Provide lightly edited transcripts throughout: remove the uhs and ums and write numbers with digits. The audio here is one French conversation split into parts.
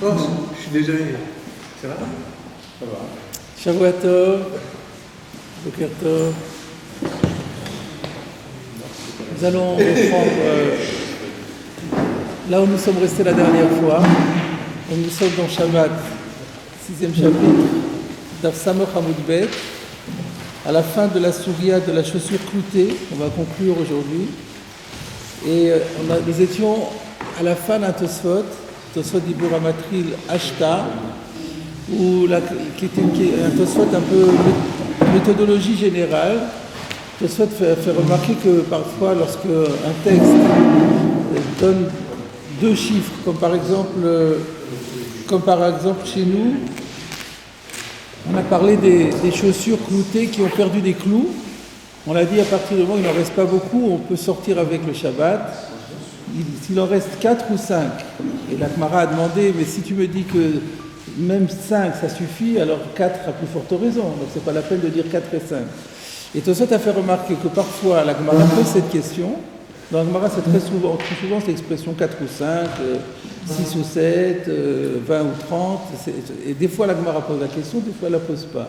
Oh, je suis déjà venu. Ça va? Ça va. Shavua Tov, Boker Tov. Nous allons reprendre là où nous sommes restés la dernière fois. Donc nous sommes dans Shabbat, 6e chapitre, Daf Samoch Hamoud Bet, à la fin de la Souria de la chaussure cloutée, on va conclure aujourd'hui. Et nous étions à la fin d'un Tosfot Dibur Amatril Ashta, qui était un Tosfot un peu méthodologie générale. Tosfot fait remarquer que parfois, lorsque un texte donne deux chiffres, comme par exemple chez nous, on a parlé des chaussures cloutées qui ont perdu des clous. On a dit à partir du moment où il n'en reste pas beaucoup, on peut sortir avec le Shabbat. S'il en reste 4 ou 5, et la Gemara a demandé, mais si tu me dis que même 5 ça suffit, alors 4 à plus forte raison, donc c'est pas la peine de dire 4 et 5. Et Tosfot a fait remarquer que parfois la Gemara pose cette question. Dans la Gemara, c'est très souvent cette expression 4 ou 5, 6 ou 7, 20 ou 30, et des fois la Gemara pose la question, des fois elle la pose pas.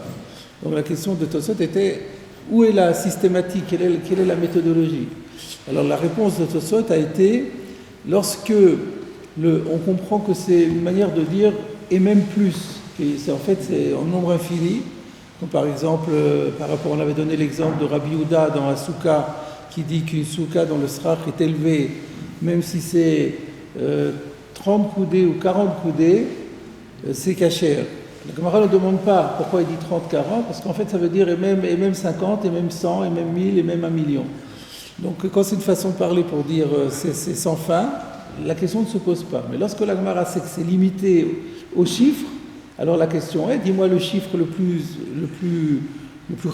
Donc la question de Tosfot était, où est la systématique, quelle est la méthodologie? Alors la réponse de Tosfot a été, lorsque on comprend que c'est une manière de dire et même plus, c'est en nombre infini, comme par exemple, on avait donné l'exemple de Rabbi Yehuda dans la Souka, qui dit qu'une Souka dont le srach est élevé, même si c'est 30 coudées ou 40 coudées, c'est kasher. La Gemara ne demande pas pourquoi il dit 30-40, parce qu'en fait ça veut dire et même 50, et même 100, et même 1000, et même 1 million. Donc quand c'est une façon de parler pour dire c'est sans fin, la question ne se pose pas. Mais lorsque la Gemara sait que c'est limité aux chiffres, alors la question est, dis-moi le chiffre le plus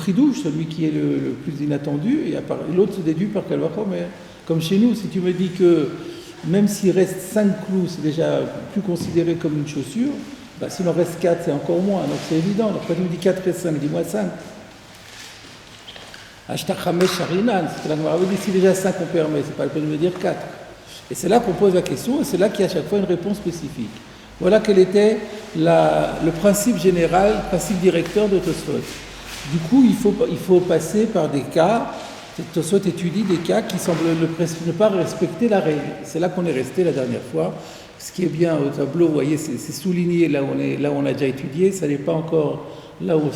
chidouche, celui qui est le plus inattendu, et l'autre se déduit par quel mais comme chez nous, si tu me dis que même s'il reste 5 clous, c'est déjà plus considéré comme une chaussure, s'il en reste 4, c'est encore moins, donc c'est évident. Donc quand tu me dis 4 et 5, dis-moi 5. Ashtachamesh Sharinan, c'est que la Gemara dit si déjà 5 on permet, c'est pas la peine de me dire 4. Et c'est là qu'on pose la question, et c'est là qu'il y a à chaque fois une réponse spécifique. Voilà quel était le principe général, le principe directeur de Tosfot. Du coup, il faut passer par des cas, Tosfot étudie des cas qui semblent ne pas respecter la règle. C'est là qu'on est resté la dernière fois. Ce qui est bien au tableau, vous voyez, c'est souligné là où on a déjà étudié, ça n'est pas encore là où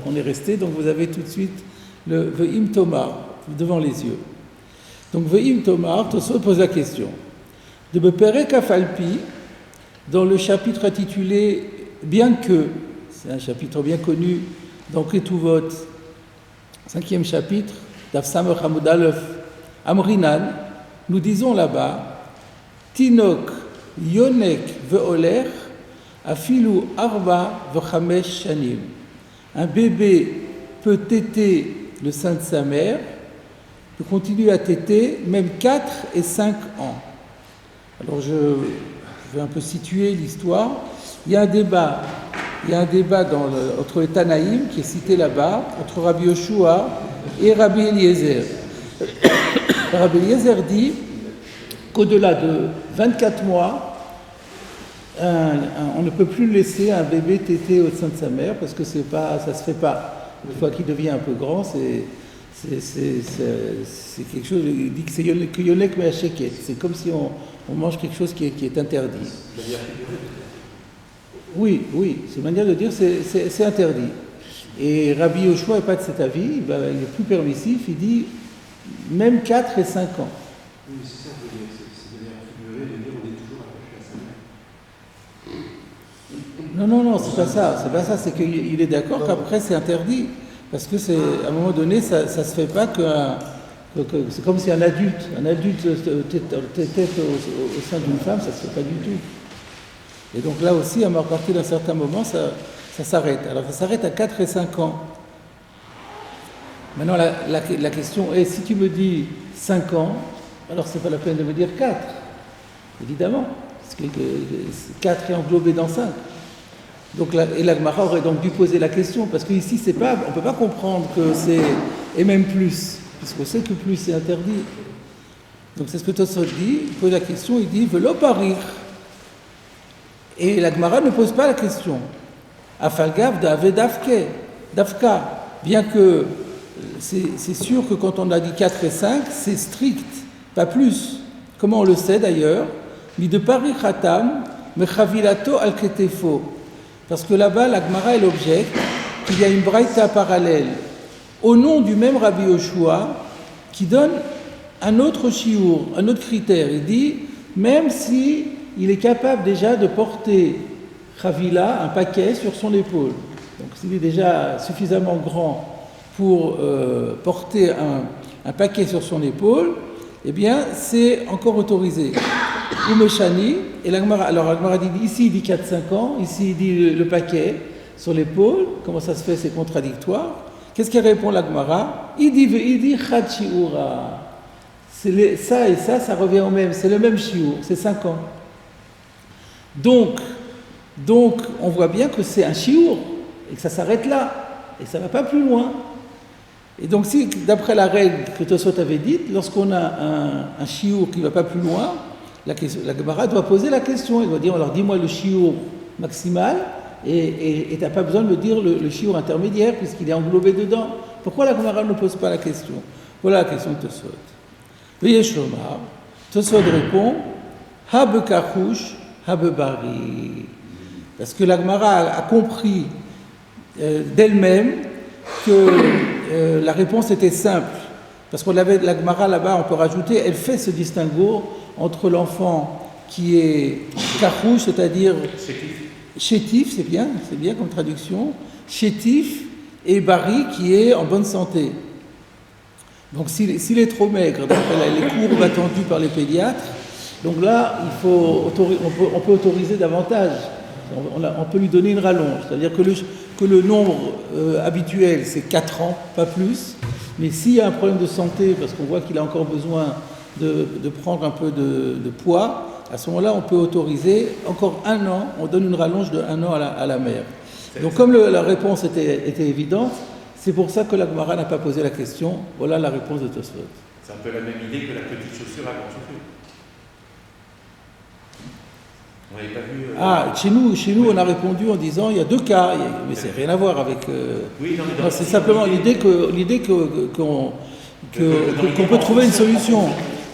on est resté. Donc vous avez tout de suite le Ve'im Tomar devant les yeux. Donc Ve'im Tomar, Tosfot pose la question. De Beperek Afalpi, dans le chapitre intitulé Bien que, c'est un chapitre bien connu dans Ketuvot, 5e chapitre, Daf Samoch Hamoud Aleph, Amrinan, nous disons là-bas, Tinok Yonek ve'oler, afilu arba ve'chamesh shanim. Un bébé peut téter le sein de sa mère, peut continuer à téter même 4 et 5 ans. Alors je vais un peu situer l'histoire. Il y a un débat entre les Tanaïm, qui est cité là-bas, entre Rabbi Yoshua et Rabbi Eliezer. Rabbi Eliezer dit qu'au-delà de 24 mois, on ne peut plus laisser un bébé téter au sein de sa mère, parce que ça se fait pas. Une fois qu'il devient un peu grand, c'est quelque chose, il dit que c'est yonek me'asheket. C'est comme si on mange quelque chose qui est interdit. Oui, c'est une manière de dire c'est interdit. Et Rabbi Yoshua n'est pas de cet avis, il est plus permissif, il dit même 4 et 5 ans. Oui, c'est ça, c'est de dire on est toujours attaché à sa mère. Non, c'est pas ça, c'est qu'il est d'accord qu'après c'est interdit. Parce que à un moment donné, ça se fait pas que c'est comme si un adulte tête au sein d'une femme, ça se fait pas du tout. Et donc là aussi, à partir d'un certain moment, ça s'arrête. Alors ça s'arrête à 4 et 5 ans. Maintenant, la question est, si tu me dis 5 ans, alors c'est pas la peine de me dire 4, évidemment, parce que 4 est englobé dans 5. Donc la Gemara aurait donc dû poser la question, parce qu'ici on ne peut pas comprendre que c'est et même plus, puisqu'on sait que plus c'est interdit. Donc c'est ce que Tosfot dit, il pose la question, il dit Velo parir. Et la Gemara ne pose pas la question. Afalgav d'Ave Dafka. Bien que c'est sûr que quand on a dit 4 et 5, c'est strict, pas plus. Comment on le sait d'ailleurs? Mi de Paris Khatam, Mechavilato al Ketefo. Parce que là-bas, la Gemara elle objecte qu'il y a une braïta parallèle au nom du même Rabbi Yoshua qui donne un autre shiur, un autre critère. Il dit, même si il est capable déjà de porter Chavila, un paquet, sur son épaule. Donc s'il est déjà suffisamment grand pour porter un paquet sur son épaule, eh bien c'est encore autorisé. Umeshani, et la Gemara dit, ici il dit 4-5 ans, ici il dit le paquet sur l'épaule. Comment ça se fait? C'est contradictoire. Qu'est-ce qu'il répond la Gemara? Il dit Chad Shiura. Ça et ça revient au même, c'est le même shiur, c'est 5 ans. Donc, on voit bien que c'est un shiur, et que ça s'arrête là, et ça ne va pas plus loin. Et donc, si, d'après la règle que Tosfot avait dite, lorsqu'on a un shiur qui ne va pas plus loin, la Gemara doit poser la question, elle doit dire, alors dis-moi le shiur maximal, et tu n'as pas besoin de me dire le shiur intermédiaire, puisqu'il est englobé dedans. Pourquoi la Gemara ne pose pas la question? Voilà la question de Tosfot. Veuillez Shomar. Tosfot répond, Habe Karouche, Habe Bari. Parce que la Gemara a compris d'elle-même que la réponse était simple. Parce qu'on avait la Gemara là-bas, on peut rajouter, elle fait ce distinguo entre l'enfant qui est Karouche, c'est-à-dire chétif, c'est bien comme traduction, chétif, et Bari qui est en bonne santé. Donc s'il est trop maigre, d'après les courbes attendues par les pédiatres, donc là on peut autoriser davantage. On peut lui donner une rallonge, c'est-à-dire que le nombre habituel c'est 4 ans, pas plus, mais s'il y a un problème de santé, parce qu'on voit qu'il a encore besoin de prendre un peu de poids, à ce moment-là on peut autoriser encore 1 an, on donne une rallonge de 1 an à la mère. Donc comme la réponse était évidente, c'est pour ça que la Gemara n'a pas posé la question. Voilà la réponse de Tosfot. C'est un peu la même idée que la petite chaussure à grande chaussure. On n'avait pas vu. Chez nous, on a répondu en disant il y a 2 cas, mais c'est rien à voir avec. Oui, non, c'est simplement l'idée qu'on peut trouver une solution.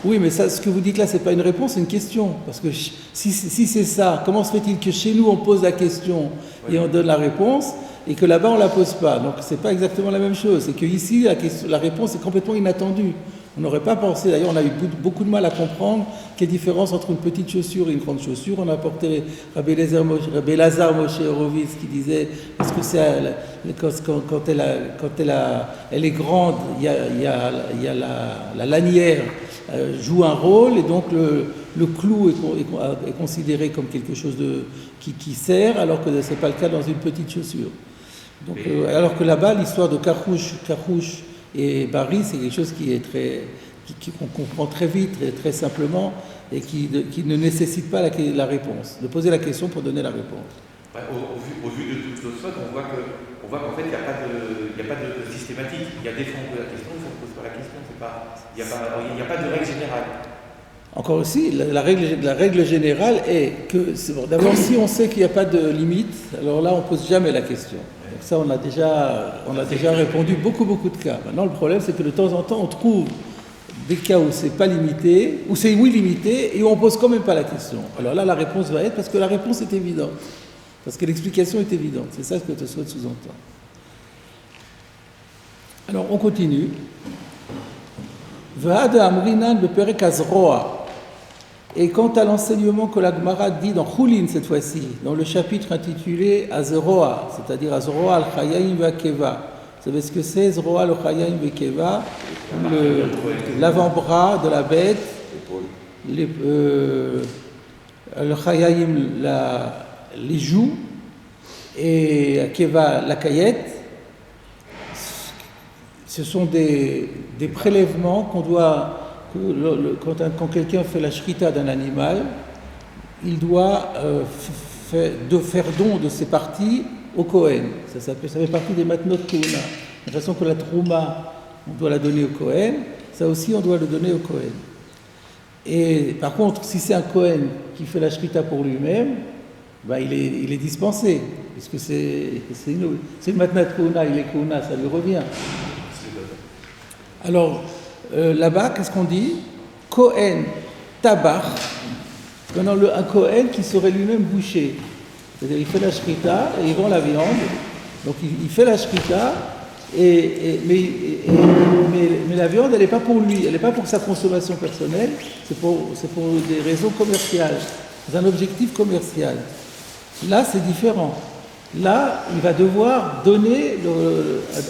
Oui, mais ça, ce que vous dites là, c'est pas une réponse, c'est une question. Parce que si c'est ça, comment se fait-il que chez nous on pose la question et on donne la réponse, et que là-bas on la pose pas? Donc c'est pas exactement la même chose. C'est que ici la réponse est complètement inattendue. On n'aurait pas pensé, d'ailleurs on a eu beaucoup de mal à comprendre quelle différence entre une petite chaussure et une grande chaussure. On a apporté Rabbi Elazar Moshe Horowitz qui disait, est-ce que c'est quand elle est grande, il y a la lanière joue un rôle, et donc le clou est considéré comme quelque chose qui sert, alors que ce n'est pas le cas dans une petite chaussure. Donc, alors que là-bas, l'histoire de Karouche et Bari, c'est quelque chose qu'on comprend très vite, très simplement, et qui ne nécessite pas la réponse. De poser la question pour donner la réponse. Ouais, au vu de toute chose, on voit qu'en fait, il n'y a pas de systématique. Il y a des fois on pose la question, des fois on ne pose pas la question. Il n'y a pas de règle générale. Encore aussi, la règle générale est que, d'abord, si on sait qu'il n'y a pas de limite, alors là, on ne pose jamais la question. Donc ça, on a déjà répondu beaucoup de cas. Maintenant, le problème, c'est que de temps en temps, on trouve des cas où c'est pas limité, où c'est oui limité, et où on ne pose quand même pas la question. Alors là, la réponse va être parce que la réponse est évidente. Parce que l'explication est évidente. C'est ça ce que tu souhaites sous-entendre. Alors, on continue. V'ad amrinan beperek azroa. Et quant à l'enseignement que la Gemara dit dans Choulin cette fois-ci, dans le chapitre intitulé Azroa, c'est-à-dire Azroa al-Chayayim ve'akeva. Vous savez ce que c'est, Azroa al-Chayayim ve'akeva? L'avant-bras de la bête, al-Chayayim, les joues, et akeva, la caillette. Ce sont des prélèvements qu'on doit. Quand quelqu'un fait la shrita d'un animal, il doit faire don de ses parties au Kohen. Ça fait partie des matnot Keuna. De la façon que la trouma, on doit la donner au Kohen, ça aussi on doit le donner au Kohen. Et par contre, si c'est un Kohen qui fait la shrita pour lui-même, ben il est dispensé, puisque c'est une matnat kouna, il est kouna, ça lui revient. Alors, là-bas, qu'est-ce qu'on dit? Kohen tabach, maintenant un Kohen qui serait lui-même boucher. C'est-à-dire, il fait la shrita et il vend la viande. Donc, il fait la shrita, mais la viande, elle n'est pas pour lui, elle n'est pas pour sa consommation personnelle, c'est pour des raisons commerciales, c'est un objectif commercial. Là, c'est différent. Là, il va devoir donner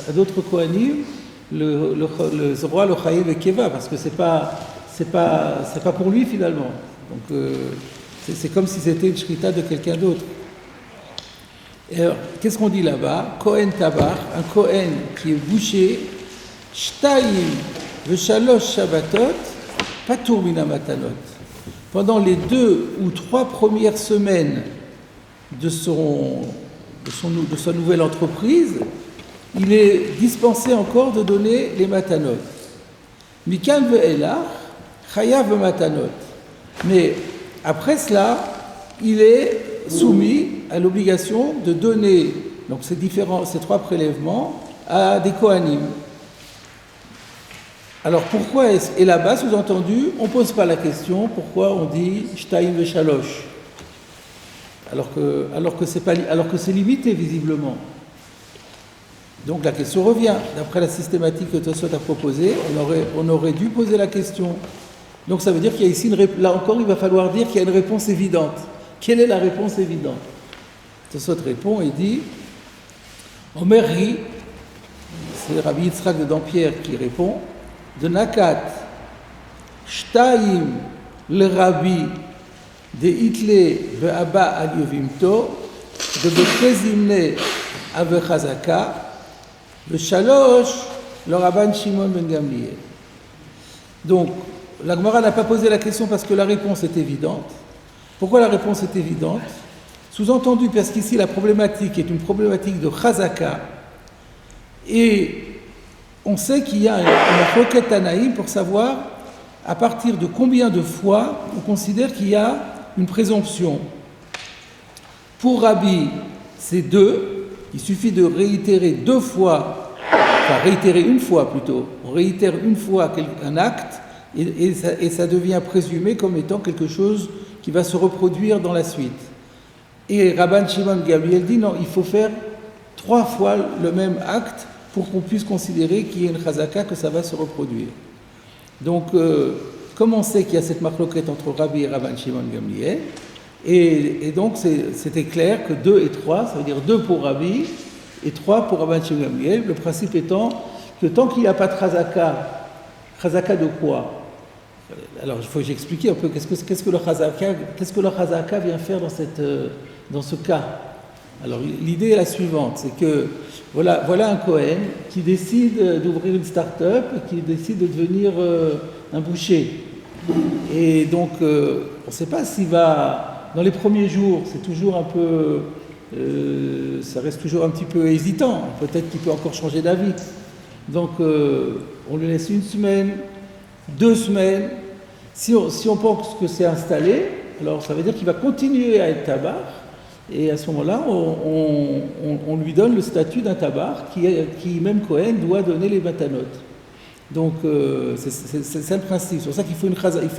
à d'autres Kohanim le roi, le Chayev et Keva, parce que c'est pas pour lui finalement. Donc, c'est comme si c'était une shrita de quelqu'un d'autre. Alors, qu'est-ce qu'on dit là-bas? Kohen Tabar, un Kohen qui est bouché, Shtayim v'shalosh Shabbatot, Patour mina matanot. Pendant les 2 ou 3 premières semaines de sa nouvelle entreprise, il est dispensé encore de donner les matanot. Mikan ve'elach, chayav matanot. Mais après cela, il est soumis à l'obligation de donner donc ces 3 prélèvements à des Kohanim. Alors pourquoi et là-bas, sous-entendu, on ne pose pas la question pourquoi on dit Shtayim veshalosh alors que c'est limité visiblement. Donc la question revient. D'après la systématique que Tosfot a proposée, on aurait dû poser la question. Donc ça veut dire qu'il y a ici là encore, il va falloir dire qu'il y a une réponse évidente. Quelle est la réponse évidente? Tosfot répond et dit Omer Ri, c'est Rabbi Yitzhak de Dampierre qui répond, de Nakat, Shtayim le Rabbi de Hitle ve'aba al Yovimto, de Bekezimne ave Chazaka, de Shalosh le Rabban Shimon ben Gamliel. Donc, la Gemara n'a pas posé la question parce que la réponse est évidente. Pourquoi la réponse est évidente? Sous-entendu, parce qu'ici la problématique est une problématique de Chazaka, et on sait qu'il y a une requête Tanaïm pour savoir à partir de combien de fois on considère qu'il y a une présomption. Pour Rabbi, c'est 2, il suffit de réitérer 2 fois, enfin réitérer une fois plutôt, on réitère une fois un acte et ça devient présumé comme étant quelque chose qui va se reproduire dans la suite. Et Rabban Shimon Gamliel dit non, il faut faire 3 fois le même acte pour qu'on puisse considérer qu'il y a une chazaka, que ça va se reproduire. Donc, comme on sait qu'il y a cette marloquette entre Rabbi et Rabban Shimon Gamliel, et donc c'était clair que 2 et 3, ça veut dire 2 pour Rabbi et 3 pour Rabban Shimon Gamliel, le principe étant que tant qu'il n'y a pas de chazaka de quoi? Alors, il faut que j'explique un peu qu'est-ce que le chazaka vient faire dans ce cas. Alors, l'idée est la suivante, c'est que voilà un Kohen qui décide d'ouvrir une start-up, qui décide de devenir un boucher. Et donc, on ne sait pas s'il va, dans les premiers jours, c'est toujours un peu, ça reste toujours un petit peu hésitant, peut-être qu'il peut encore changer d'avis. Donc, on lui laisse 1 semaine, 2 semaines. Si on pense que c'est installé, alors ça veut dire qu'il va continuer à être tabar, et à ce moment-là, on lui donne le statut d'un tabar qui même Kohen, doit donner les matanot. Donc, c'est ça le principe. C'est pour ça qu'il faut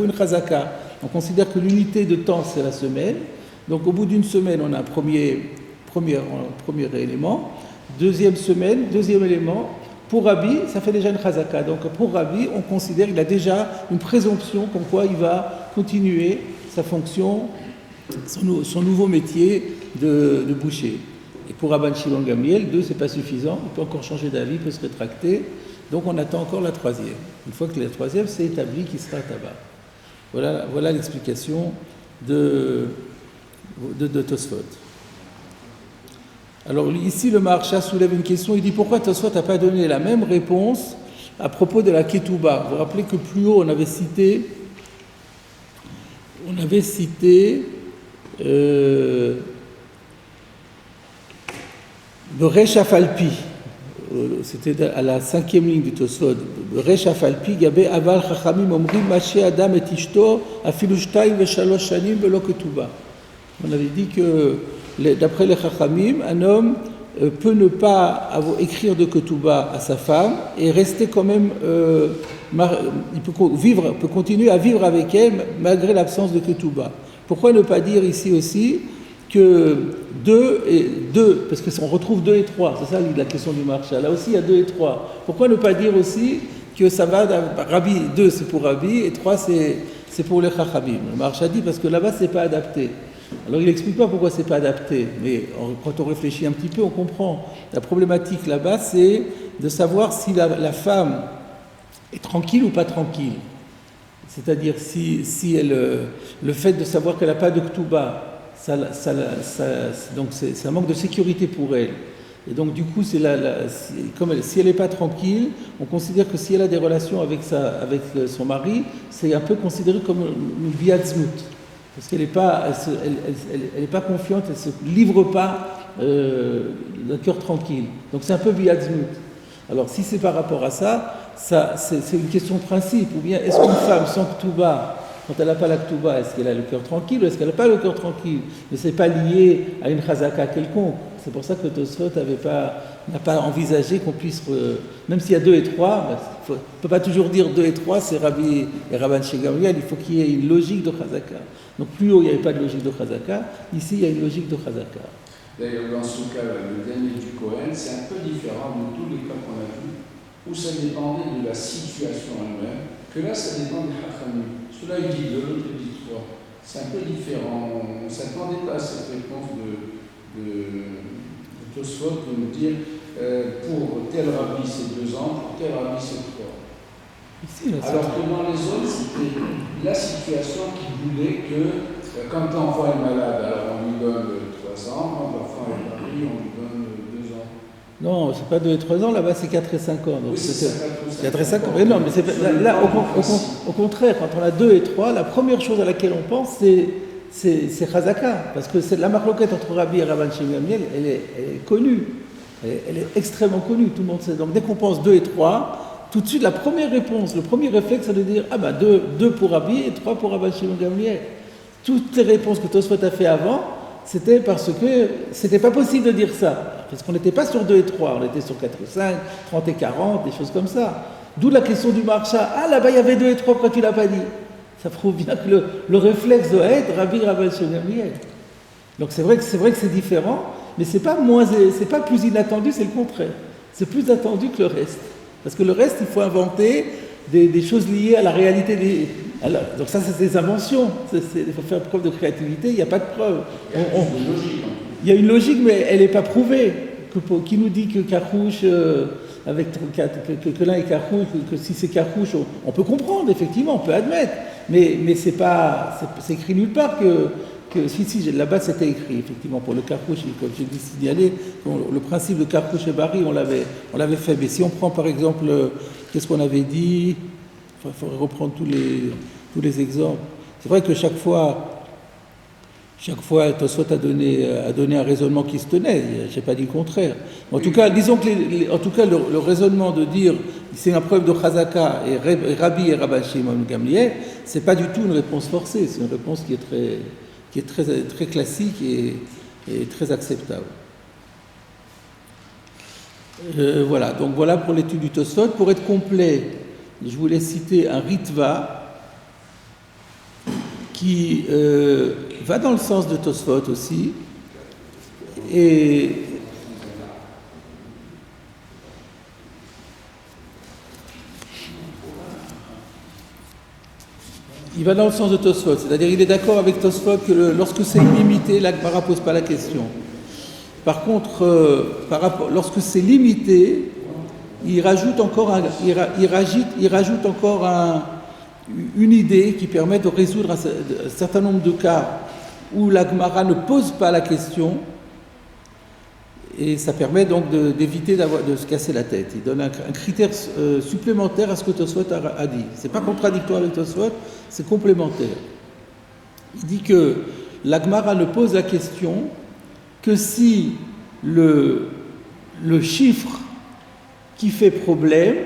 une chazaka. On considère que l'unité de temps, c'est la semaine. Donc, au bout d'une semaine, on a un premier élément. Deuxième semaine, deuxième élément. Pour Rabbi, ça fait déjà une chazaka. Donc pour Rabbi, on considère qu'il a déjà une présomption comme quoi il va continuer sa fonction, son nouveau métier de boucher. Et pour Rabban Shimon Gamliel, 2, c'est pas suffisant. Il peut encore changer d'avis, il peut se rétracter. Donc on attend encore la 3e. Une fois que la 3e, c'est établi qu'il sera tabar. Voilà l'explication de Tosfot. Alors ici, le Maharsha soulève une question, il dit pourquoi Tosfot n'a pas donné la même réponse à propos de la Ketouba. Vous vous rappelez que plus haut, on avait cité le Resh Afalpi. C'était à la 5e ligne du Tosfot. Le Resh Afalpi, Gabé Aval Chachamim Omrim Maché Adam et Ishto Afilu Shtayim Veshalosh Shanim Velo Ketouba. On avait dit que, d'après les Chachamim, un homme peut ne pas écrire de Ketouba à sa femme et rester quand même, il peut continuer à vivre avec elle malgré l'absence de Ketouba. Pourquoi ne pas dire ici aussi que 2, parce qu'on retrouve 2 et 3, c'est ça la question du marcha. Là aussi il y a 2 et 3. Pourquoi ne pas dire aussi que ça va, Rabbi, 2 c'est pour Rabbi et 3 c'est pour les Chachamim. Le marcha dit parce que là-bas c'est pas adapté. Alors il n'explique pas pourquoi c'est pas adapté, mais quand on réfléchit un petit peu on comprend. La problématique là-bas c'est de savoir si la femme est tranquille ou pas tranquille. C'est-à-dire si elle, le fait de savoir qu'elle n'a pas de Ketouba, donc c'est un manque de sécurité pour elle. Et donc du coup, si elle n'est pas tranquille, on considère que si elle a des relations avec son mari, c'est un peu considéré comme une biatzmut. Parce qu'elle n'est pas, elle est pas confiante, elle ne se livre pas d'un cœur tranquille. Donc c'est un peu biatzmut. Alors si c'est par rapport à ça, c'est une question de principe. Ou bien est-ce qu'une femme sans Ketouba, quand elle n'a pas la Ketouba, est-ce qu'elle a le cœur tranquille ou est-ce qu'elle n'a pas le cœur tranquille? Mais ce n'est pas lié à une chazaka quelconque. C'est pour ça que Tosfot n'a pas envisagé qu'on puisse, même s'il y a 2 et 3, on ne peut pas toujours dire 2 et 3, c'est Rabbi et Rabban Shimon Gamliel, il faut qu'il y ait une logique de chazaka. Donc plus haut il n'y avait pas de logique de chazaka, ici il y a une logique de chazaka. D'ailleurs, dans ce cas, le dernier du Cohen, c'est un peu différent de tous les cas qu'on a vus, où ça dépendait de la situation elle-même, que là, ça dépend des Chachamim. Celui-là, il dit 2, l'autre, il dit 3. C'est un peu différent. On ne s'attendait pas à cette réponse de Tosfot de nous dire pour tel rabbi, c'est 2 ans, pour tel rabbi, c'est 3. Alors que dans les autres, c'était la situation qui voulait que quand l'enfant est malade, alors on lui donne 3 ans, quand l'enfant est marié, on lui donne 2 ans. Non, c'est pas 2 et 3 ans, là-bas c'est 4 et 5 ans. Donc oui, c'est 4 et 5 ans. Mais non, mais là, au contraire, quand on a 2 et 3, la première chose à laquelle on pense, c'est Chazaka. Parce que c'est la marloquette entre Rabbi et Rabban Shimon Gamliel, elle est connue. Elle est extrêmement connue, tout le monde sait. Donc dès qu'on pense 2 et 3, tout de suite, la première réponse, le premier réflexe, c'est de dire 2 pour Rabbi et 3 pour Rabban Shimon Gamliel. Toutes les réponses que Tosfot a fait avant, c'était parce que c'était pas possible de dire ça. Parce qu'on n'était pas sur 2 et 3, on était sur 4 et 5, 30 et 40, des choses comme ça. D'où la question du marcha. Ah, là-bas, il y avait 2 et 3, pourquoi tu l'as pas dit? Ça prouve bien que le réflexe doit être Rabbi Rabban Shimon Gamliel. Donc c'est vrai que c'est différent, mais c'est pas plus inattendu, c'est le contraire. C'est plus attendu que le reste. Parce que le reste, il faut inventer des choses liées à la réalité des... Alors, donc ça, c'est des inventions. Il faut faire preuve de créativité, il n'y a pas de preuve. Il y a une logique, mais elle n'est pas prouvée. Qui nous dit que Karouche, que l'un est Karouche, que si c'est Karouche, on peut comprendre, effectivement, on peut admettre. Mais c'est écrit nulle part que si, là-bas c'était écrit, effectivement, pour le Karouche, comme j'ai dit signaler, le principe de Karouche et Bari, on l'avait fait. Mais si on prend par exemple, qu'est-ce qu'on avait dit? Il faudrait reprendre tous les exemples. C'est vrai que chaque fois, Tosfot a donné un raisonnement qui se tenait. Je n'ai pas dit le contraire. En tout cas, disons que le raisonnement de dire c'est une preuve de Chazaka et Rabbi et Rabban Shimon Gamliel, c'est pas du tout une réponse forcée. C'est une réponse qui est très, très classique et très acceptable. Voilà. Donc voilà pour l'étude du Tosfot. Pour être complet, je voulais citer un Ritva qui va dans le sens de Tosfot aussi, et il va dans le sens de Tosfot, c'est-à-dire il est d'accord avec Tosfot que lorsque c'est illimité, la Gemara ne pose pas la question. Par contre, lorsque c'est limité, il rajoute encore une idée qui permet de résoudre un certain nombre de cas où la Gemara ne pose pas la question, et ça permet donc d'éviter de se casser la tête. Il donne un critère supplémentaire à ce que Tosfot a dit. C'est pas contradictoire avec Tosfot, c'est complémentaire. Il dit que la Gemara ne pose la question que si le chiffre qui fait problème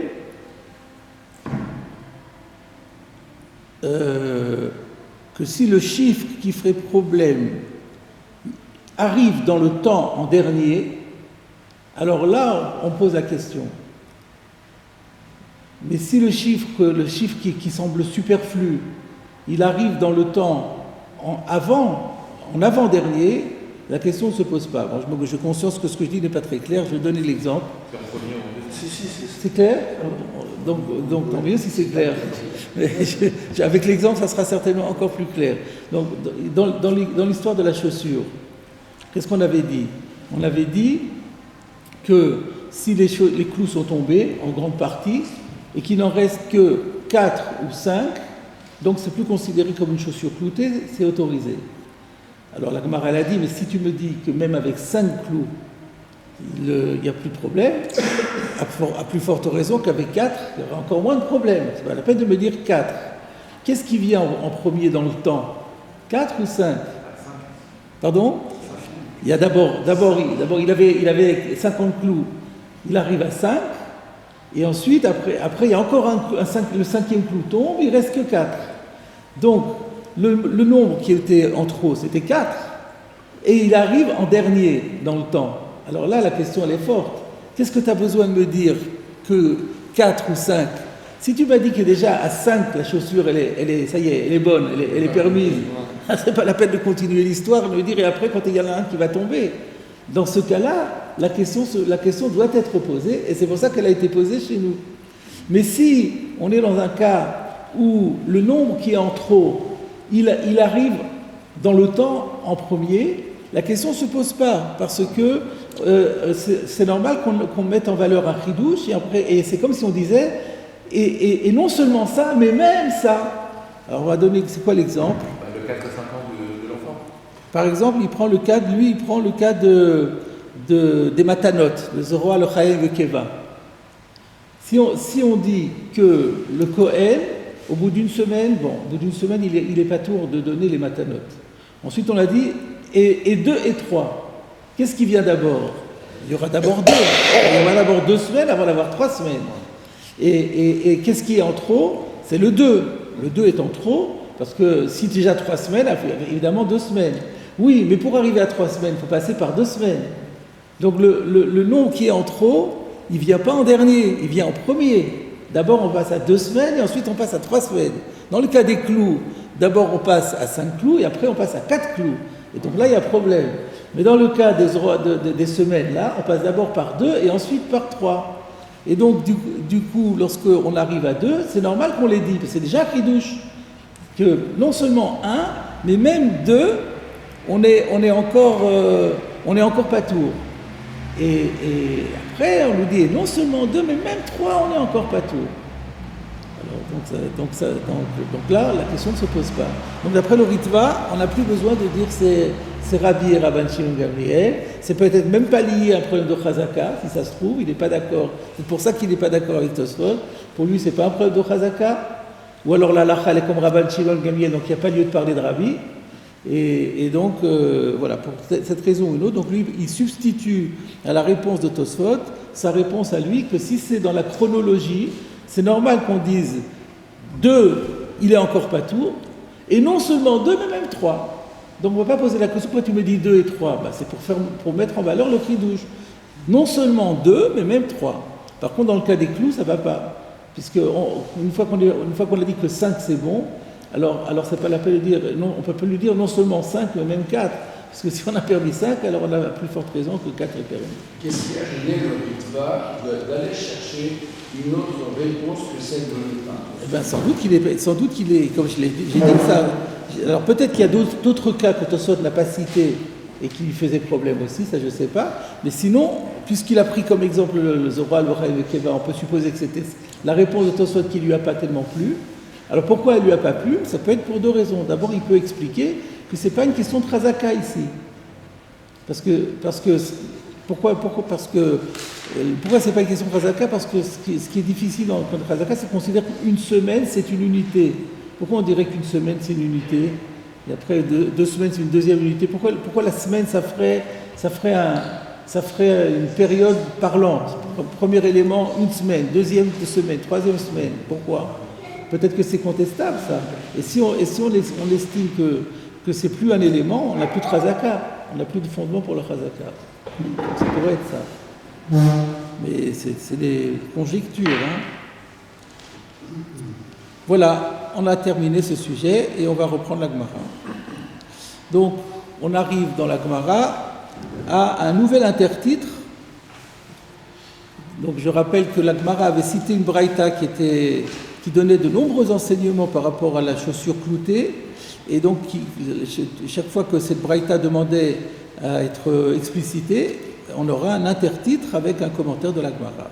que si le chiffre qui ferait problème arrive dans le temps en dernier, alors là, on pose la question. Mais si le chiffre qui semble superflu, il arrive dans le temps en avant-dernier, la question ne se pose pas. Bon, j'ai conscience que ce que je dis n'est pas très clair, je vais donner l'exemple. C'est clair ? Donc tant mieux si c'est clair. Mais avec l'exemple, ça sera certainement encore plus clair. Donc, dans l'histoire de la chaussure, qu'est-ce qu'on avait dit ? On avait dit que si les clous sont tombés, en grande partie, et qu'il n'en reste que 4 ou 5, donc c'est plus considéré comme une chaussure cloutée, c'est autorisé. Alors la Gemara elle a dit, mais si tu me dis que même avec 5 clous, il n'y a plus de problème, à plus forte raison qu'avec 4, il y aura encore moins de problèmes. C'est pas la peine de me dire 4. Qu'est-ce qui vient en premier dans le temps ? 4 ou 5 ? Pardon ? Il y a d'abord il avait 50 clous, il arrive à 5, et ensuite, après il y a encore le 5e clou tombe, il ne reste que 4. Donc, le nombre qui était en trop, c'était 4, et il arrive en dernier dans le temps. Alors là, la question, elle est forte. Qu'est-ce que tu as besoin de me dire que 4 ou 5 ? Si tu m'as dit que déjà à 5, la chaussure, elle est bonne, elle est permise, c'est pas la peine de continuer l'histoire et me dire, et après, quand il y en a un qui va tomber. Dans ce cas-là, la question doit être posée, et c'est pour ça qu'elle a été posée chez nous. Mais si on est dans un cas où le nombre qui est en trop, il arrive dans le temps en premier, la question ne se pose pas, parce que c'est normal qu'on mette en valeur un chidouche, et c'est comme si on disait, et non seulement ça, mais même ça. Alors on va donner, c'est quoi l'exemple ? Le 4 ou 5 ans de l'enfant. Par exemple, il prend le cas des matanotes, de Zoroa, le Chaim et Keva. Si on dit que le Kohen, au bout d'une semaine, il est pas tour de donner les matanotes. Ensuite, on a dit, et 2 et 3. Qu'est-ce qui vient d'abord ? Il y aura d'abord 2. Il y aura d'abord 2 semaines avant d'avoir 3 semaines. Et qu'est-ce qui est en trop ? C'est le 2. Le 2 est en trop, parce que si déjà 3 semaines, évidemment 2 semaines. Oui, mais pour arriver à 3 semaines, il faut passer par 2 semaines. Donc le nombre qui est en trop, il ne vient pas en dernier, il vient en premier. D'abord on passe à 2 semaines et ensuite on passe à 3 semaines. Dans le cas des clous, d'abord on passe à 5 clous et après on passe à 4 clous. Et donc là il y a problème. Mais dans le cas des semaines, là, on passe d'abord par 2 et ensuite par 3. Et donc du coup, lorsqu'on arrive à 2, c'est normal qu'on les dise, parce que c'est déjà Kiddush. Que non seulement 1, mais même 2, on est encore pas tour. Et après, on nous dit non seulement 2, mais même 3, on est encore pas tour. Alors, donc là, la question ne se pose pas. Donc d'après le Ritva, on n'a plus besoin de dire c'est Rabbi et Rabban Shimon Gamliel. C'est peut-être même pas lié à un problème de Chazaka, si ça se trouve, il n'est pas d'accord. C'est pour ça qu'il n'est pas d'accord avec Tosfot. Pour lui, c'est pas un problème de Chazaka. Ou alors la lacha, elle est comme Rabban Shimon Gamliel, donc il n'y a pas lieu de parler de Rabbi. Et donc, voilà, pour cette raison ou une autre, donc lui, il substitue à la réponse de Tosfot sa réponse à lui, que si c'est dans la chronologie, c'est normal qu'on dise 2, il est encore pas tour, et non seulement 2, mais même 3. Donc on ne va pas poser la question, pourquoi tu me dis 2 et 3 C'est pour mettre en valeur le chidouche. Non seulement 2, mais même 3. Par contre, dans le cas des clous, ça ne va pas. Puisque une fois qu'on a dit que 5 c'est bon, alors c'est pas la peine de dire, non, on ne peut pas lui dire non seulement 5, mais même 4. Parce que si on a permis 5, alors on a la plus forte raison que 4 est permis. Qu'est-ce qui a gêné le Ritva d'aller chercher une autre réponse que celle de l'État ? Sans doute qu'il est, comme j'ai dit ça. Alors peut-être qu'il y a d'autres cas que Tosfot n'a pas cités et qui lui faisaient problème aussi, ça je ne sais pas. Mais sinon, puisqu'il a pris comme exemple le Zohar, le Chaim et le Keva, on peut supposer que c'était la réponse de Tosfot qui ne lui a pas tellement plu. Alors pourquoi elle ne lui a pas plu ? Ça peut être pour 2 raisons. D'abord, il peut expliquer que ce n'est pas une question de Chazaka ici. Pourquoi c'est pas une question de Chazaka ? Parce que ce qui est difficile dans le cas de Chazaka, c'est qu'on considère qu'une semaine, c'est une unité. Pourquoi on dirait qu'une semaine, c'est une unité ? Et après, 2 semaines, c'est une deuxième unité. Pourquoi la semaine, ça ferait une période parlante ? Premier élément, 1 semaine. Deuxième semaine. Troisième semaine. Pourquoi ? Peut-être que c'est contestable, ça. Et si on estime que c'est plus un élément, on n'a plus de Chazaka. on n'a plus de fondement pour la chazaka. Ça pourrait être ça. Mais c'est des conjectures. Voilà, on a terminé ce sujet et on va reprendre la Gemara. Donc, on arrive dans la Gemara à un nouvel intertitre. Donc, je rappelle que la Gemara avait cité une braïta qui donnait de nombreux enseignements par rapport à la chaussure cloutée. Et donc, chaque fois que cette braïta demandait à être explicitée, on aura un intertitre avec un commentaire de la Gemara.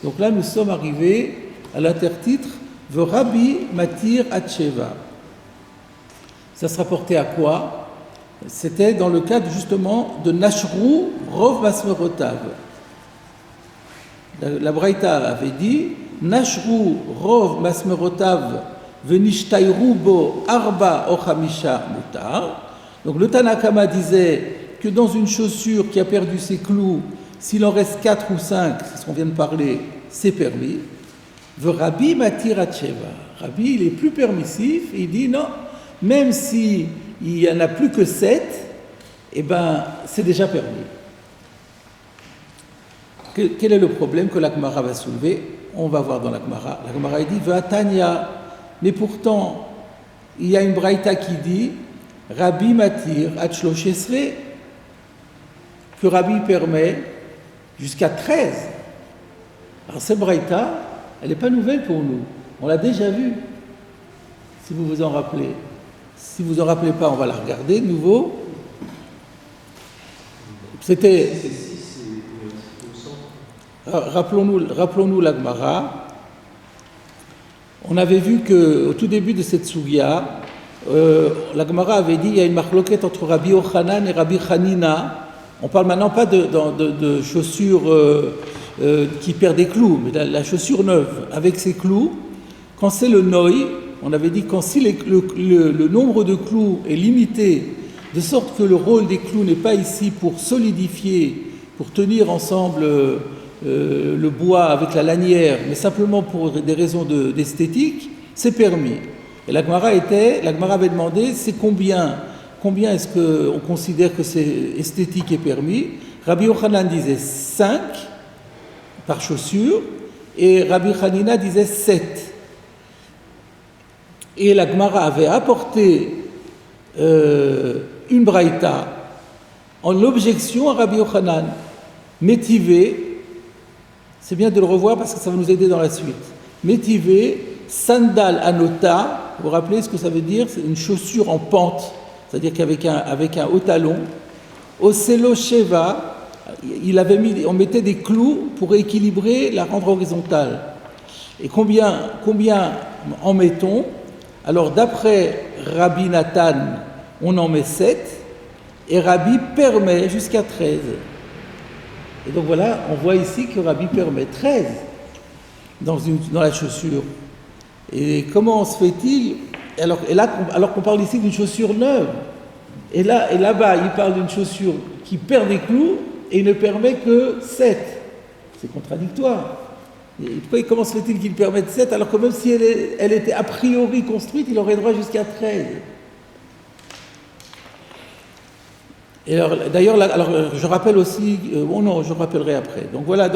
Donc là, nous sommes arrivés à l'intertitre « Rabbi matir atsheva ». Ça se rapportait à quoi? C'était dans le cadre justement de Nashrou Rov Masmerotav. La braïta avait dit « Nashrou Rov Masmerotav venishtaïrou bo arba o chamisha mutar ». Donc le Tanakama disait que dans une chaussure qui a perdu ses clous, s'il en reste 4 ou 5, c'est ce qu'on vient de parler, c'est permis. Rabbi matir atsheva. Rabbi, il est plus permissif, et il dit non, même s'il n'y en a plus que 7, eh ben, c'est déjà permis. Quel est le problème que la Gemara va soulever? On va voir dans la Gemara. La Gemara dit Vatanya, mais pourtant, il y a une braïta qui dit Rabbi matir atshloshesre, que Rabbi permet jusqu'à 13. Alors cette braïta, elle n'est pas nouvelle pour nous. On l'a déjà vue, si vous vous en rappelez. Si vous en rappelez pas, on va la regarder de nouveau. C'était... Rappelons-nous la Gemara. On avait vu qu'au tout début de cette Sugia, la Gemara avait dit qu'il y a une marloquette entre Rabbi Ochanan et Rabbi Hanina. On parle maintenant pas de chaussures qui perdent des clous, mais la chaussure neuve avec ses clous. Quand c'est le noï, on avait dit quand si le nombre de clous est limité, de sorte que le rôle des clous n'est pas ici pour solidifier, pour tenir ensemble le bois avec la lanière, mais simplement pour des raisons d'esthétique, c'est permis. Et la Gemara avait demandé c'est combien est-ce qu'on considère que c'est esthétique et permis? Rabbi Yochanan disait 5 par chaussure et Rabbi Hanina disait 7. Et la Gemara avait apporté une braïta en objection à Rabbi Yochanan. Métivé, c'est bien de le revoir parce que ça va nous aider dans la suite. Métivé, sandal anota, vous vous rappelez ce que ça veut dire? C'est une chaussure en pente. C'est-à-dire qu'avec un haut talon, au Selo Sheva, on mettait des clous pour équilibrer, la rendre horizontale. Et combien en mettons? Alors d'après Rabbi Nathan, on en met 7, et Rabbi permet jusqu'à 13. Et donc voilà, on voit ici que Rabbi permet 13 dans la chaussure. Et comment se fait-il alors qu'on parle ici d'une chaussure neuve, et là-bas, il parle d'une chaussure qui perd des clous et il ne permet que 7. C'est contradictoire. Et comment se fait-il qu'il permette 7 alors que même si elle était a priori construite, il aurait droit jusqu'à 13? Et d'ailleurs, je rappelle aussi, je rappellerai après. Donc voilà,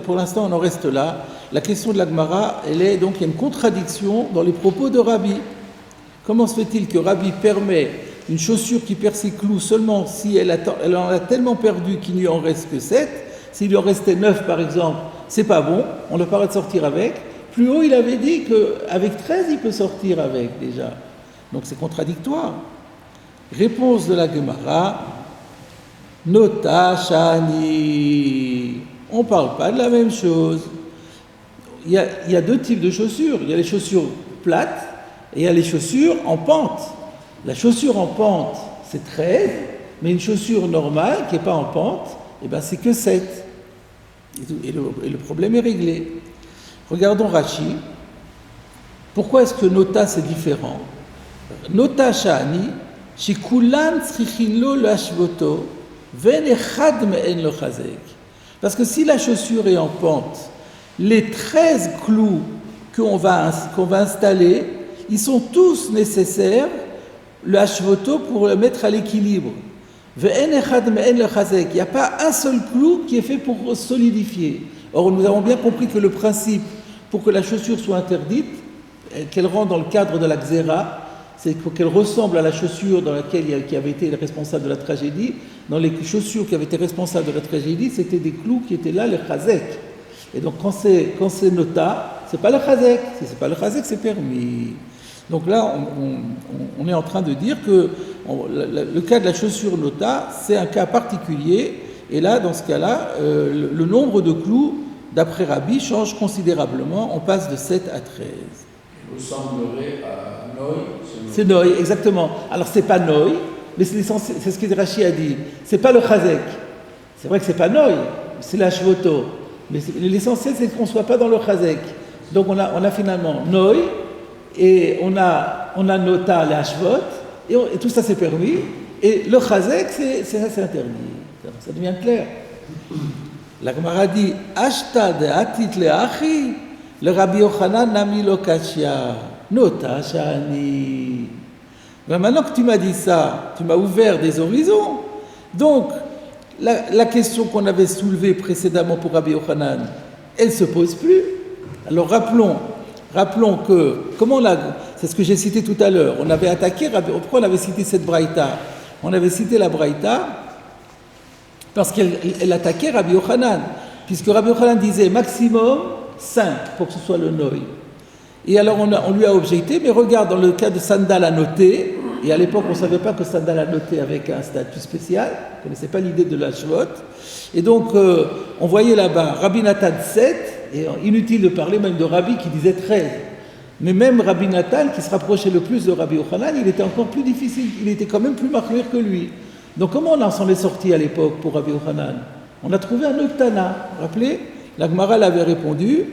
pour l'instant, on en reste là. La question de la Gemara, il y a une contradiction dans les propos de Rabbi. Comment se fait-il que Rabbi permet une chaussure qui perd ses clous seulement si elle en a tellement perdu qu'il n'y en reste que 7? S'il lui en restait 9 par exemple, c'est pas bon, on ne peut pas sortir avec. Plus haut, il avait dit qu'avec 13, il peut sortir avec déjà. Donc c'est contradictoire. Réponse de la Gemara, Nota Shani. On ne parle pas de la même chose. Il y a deux types de chaussures. Il y a les chaussures plates et il y a les chaussures en pente. La chaussure en pente, c'est 13, mais une chaussure normale qui n'est pas en pente, c'est que 7. Et le problème est réglé. Regardons Rashi. Pourquoi est-ce que Nota c'est différent? Nota Shani, Shikulan Tzrichin lo lashvoto, ven echad me'en lo chazek. Parce que si la chaussure est en pente, les 13 clous qu'on va installer, ils sont tous nécessaires, le hashvoto, pour le mettre à l'équilibre. Il n'y a pas un seul clou qui est fait pour solidifier. Or, nous avons bien compris que le principe pour que la chaussure soit interdite, qu'elle rentre dans le cadre de la xéra, c'est qu'elle ressemble à la chaussure dans laquelle qui avait été responsable de la tragédie. Dans les chaussures qui avaient été responsables de la tragédie, c'était des clous qui étaient là, les chazek. Et donc, quand c'est nota, c'est pas le chazek. Si c'est pas le chazek, c'est permis. Donc là, on est en train de dire que le cas de la chaussure nota, c'est un cas particulier. Et là, dans ce cas-là, le nombre de clous, d'après Rabbi, change considérablement. On passe de 7 à 13. Il ressemblerait à Noï. C'est Noï, exactement. Alors, c'est pas Noï, mais c'est ce que Rashi a dit. C'est pas le chazek. C'est vrai que c'est pas Noï, c'est la shvoto. Mais l'essentiel, c'est qu'on ne soit pas dans le chazek. Donc, on a finalement Noï, et on a nota les hashvot, et tout ça c'est permis, et le chazek, c'est interdit. Ça devient clair. La Gemara dit Ashta de atit le achi, le Rabbi Yochanan nami lo kashya, nota shani. Maintenant que tu m'as dit ça, tu m'as ouvert des horizons. Donc, la question qu'on avait soulevée précédemment pour Rabbi Yochanan, elle ne se pose plus. Alors rappelons que, c'est ce que j'ai cité tout à l'heure, on avait attaqué, pourquoi on avait cité cette braïta? On avait cité la braïta parce qu'elle attaquait Rabbi Yochanan, puisque Rabbi Yochanan disait maximum 5 pour que ce soit le noï. Et alors on lui a objecté, mais regarde, dans le cas de Sandal annoté, et à l'époque on ne savait pas que Sandal annoté avec un statut spécial, on ne connaissait pas l'idée de la shvot, et donc on voyait là-bas Rabbi Nathan 7, et inutile de parler même de Rabbi qui disait 13. Mais même Rabbi Nathan, qui se rapprochait le plus de Rabbi Yochanan, il était encore plus difficile, il était quand même plus marqueur que lui. Donc comment on s'en est sorti à l'époque pour Rabbi Yochanan? On a trouvé un autre Tana. Vous vous rappelez? La Gemara l'avait répondu.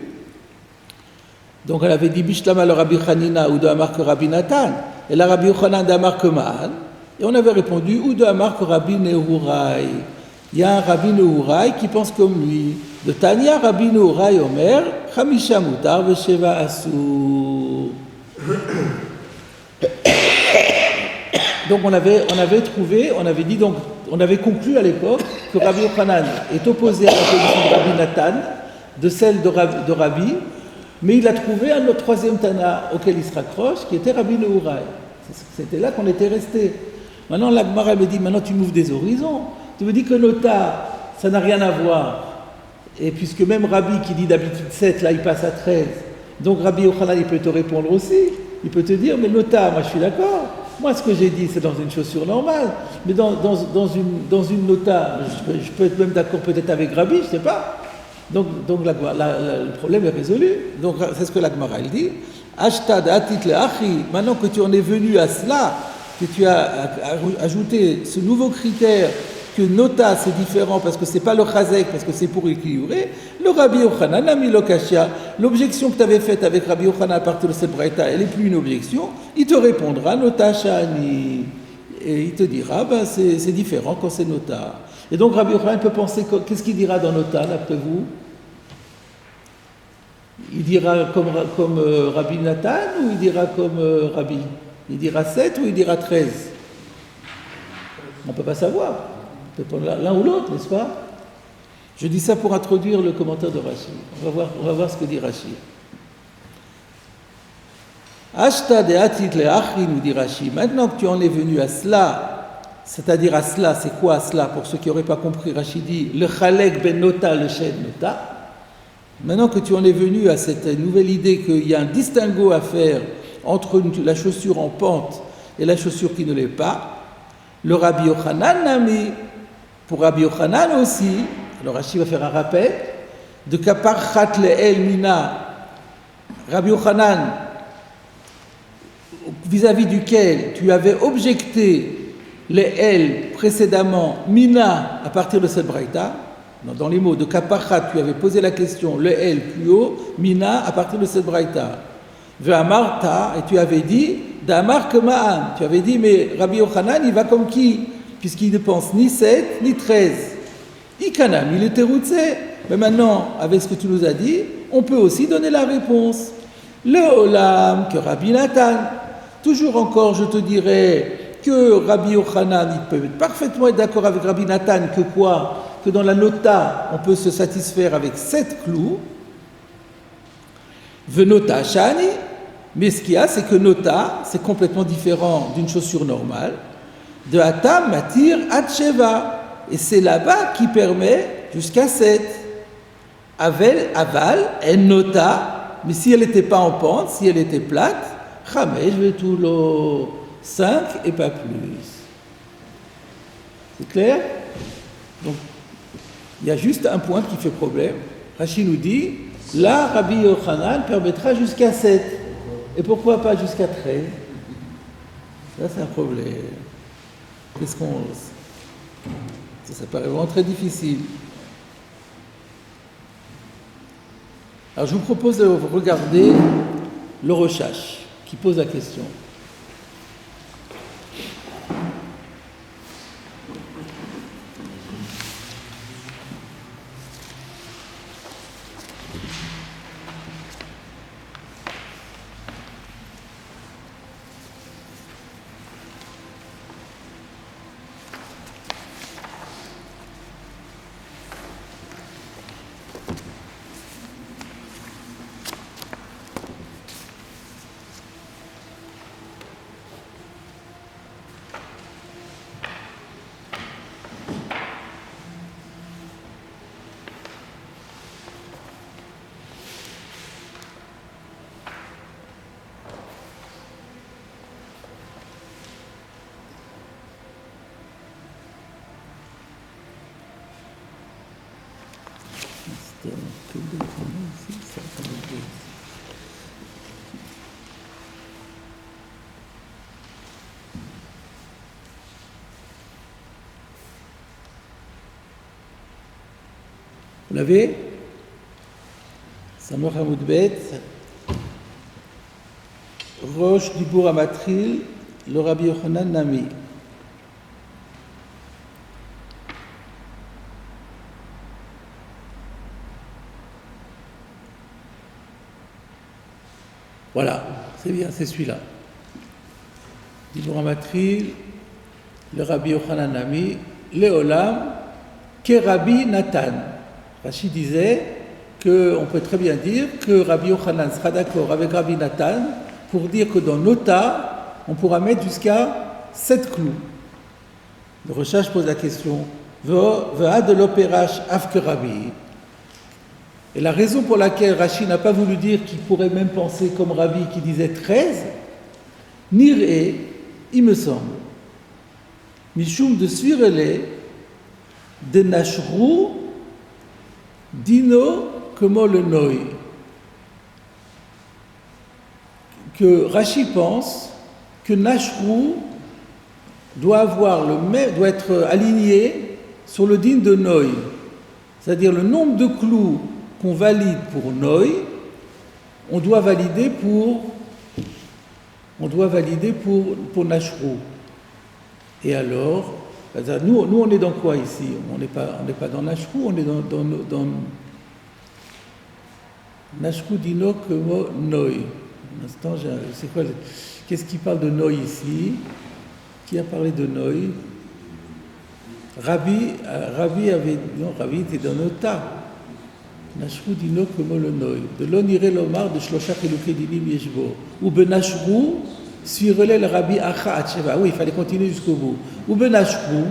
Donc elle avait dit Bishlama le Rabbi Hanina ou de Amar que Rabbi Nathan. Et la Rabbi Yochanan d'Amar que Ma'an. Et on avait répondu ou de Amar que Rabbi Nehurai. Il y a un Rabbi Nehurai qui pense comme lui. De Tanya, Rabbi Nehurai Omer, Chamisha Mutar Vesheva Asur. Donc on avait conclu à l'époque que Rabbi Yochanan est opposé à la position de Rabbi Nathan, de celle de Rabbi, mais il a trouvé un autre troisième Tana auquel il se raccroche, qui était Rabbi Nehurai. C'était là qu'on était resté. Maintenant la Gemara me dit, maintenant tu m'ouvres des horizons. Tu me dis que Nota, ça n'a rien à voir. Et puisque même Rabbi qui dit d'habitude 7, là il passe à 13. Donc Rabbi Yochanan, il peut te répondre aussi. Il peut te dire, mais Nota, moi je suis d'accord. Moi ce que j'ai dit, c'est dans une chaussure normale. Mais dans une Nota, je peux être même d'accord peut-être avec Rabbi, je ne sais pas. Donc le problème est résolu. Donc c'est ce que la Gemara elle dit. Ashtad atit le achi. Maintenant que tu en es venu à cela, que tu as ajouté ce nouveau critère, que nota c'est différent parce que c'est pas le chazek, parce que c'est pour équilibrer, le Rabbi Yochanan a mis le kashia. L'objection que tu avais faite avec Rabbi Yochanan à partir de cette braïta, elle n'est plus une objection. Il te répondra nota shani. Et il te dira, c'est différent quand c'est nota. Et donc Rabbi Yochanan peut penser, qu'est-ce qu'il dira dans nota, d'après vous? Il dira comme Rabbi Nathan ou il dira comme Rabbi? Il dira 7 ou il dira 13? On ne peut pas savoir. L'un ou l'autre, n'est-ce pas? Je dis ça pour introduire le commentaire de Rashi. On va voir ce que dit Rashi. Ashta de atit le achi, nous dit Rashi. Maintenant que tu en es venu à cela, c'est-à-dire à cela, c'est quoi cela? Pour ceux qui n'auraient pas compris, Rashi dit le chalek ben nota, le shed nota. Maintenant que tu en es venu à cette nouvelle idée qu'il y a un distinguo à faire entre la chaussure en pente et la chaussure qui ne l'est pas, le Rabbi Yochanan n'a mis. Pour Rabbi Yochanan aussi, alors Rashi va faire un rappel, de Kaparchat le'el mina, Rabbi Yochanan, vis-à-vis duquel tu avais objecté le'el précédemment, mina, à partir de cette braïta, dans les mots de Kaparchat, tu avais posé la question, le'el plus haut, mina, à partir de cette braïta. Ve'amarta, et tu avais dit, d'Amar Kema'an, tu avais dit, mais Rabbi Yochanan, il va comme qui? Puisqu'il ne pense ni 7, ni 13. Ikanam, il était routsé. Mais maintenant, avec ce que tu nous as dit, on peut aussi donner la réponse. Le Olam, que Rabbi Nathan. Toujours encore, je te dirais, que Rabbi Yochanan, il peut parfaitement être d'accord avec Rabbi Nathan, que quoi? Que dans la nota, on peut se satisfaire avec 7 clous. Venota shani, mais ce qu'il y a, c'est que nota, c'est complètement différent d'une chaussure normale. De hatam matir atcheva, et c'est là-bas qui permet jusqu'à 7. Aval, en nota, mais si elle n'était pas en pente, si elle était plate, chamesh vetulo, 5 et pas plus. C'est clair? Donc, il y a juste un point qui fait problème. Rashi nous dit, là, Rabbi Yochanan permettra jusqu'à 7. Et pourquoi pas jusqu'à 13? Ça, c'est un problème. Qu'est-ce qu'on... Ça paraît vraiment très difficile. Alors, je vous propose de regarder le Rochash, qui pose la question. Vous l'avez? Samor Hamoudbet, Roche du Bourg Amatril, le Rabbi Yochanan Nami. Voilà, c'est bien, c'est celui-là. Du Bourg Amatril, le Rabbi Yochanan Nami, Léolam, que Rabbi Nathan. Rashi disait qu'on peut très bien dire que Rabbi Yochanan sera d'accord avec Rabbi Nathan pour dire que dans Nota, on pourra mettre jusqu'à 7 clous. Le Rochash pose la question, Ve'a de l'opérache Afke Rabbi. Et la raison pour laquelle Rashi n'a pas voulu dire qu'il pourrait même penser comme Rabbi qui disait 13, Nir'e, il me semble, Mishum de Suirele, de Nashrou, Dino como le Noi. Que Rashi pense que Nashrou doit être aligné sur le din de Noi. C'est-à-dire le nombre de clous qu'on valide pour Noi, on doit valider pour Nashrou. Et alors, nous on est dans quoi ici? On n'est pas dans Nashrou, on est dans Nashrou Dino Como Noi. Un instant, c'est quoi? Qu'est-ce qui parle de Noi ici? Qui a parlé de Noi? Rabbi était dans Nota. Nashrou Dino Como le Noi. De l'oniré l'omar de Shlosha Cheluké Dinim Yeshbo. Ou Benashrou, suivre-le le Rabbi Acha Atsheva. Oui, il fallait continuer jusqu'au bout. Ou Benashrou.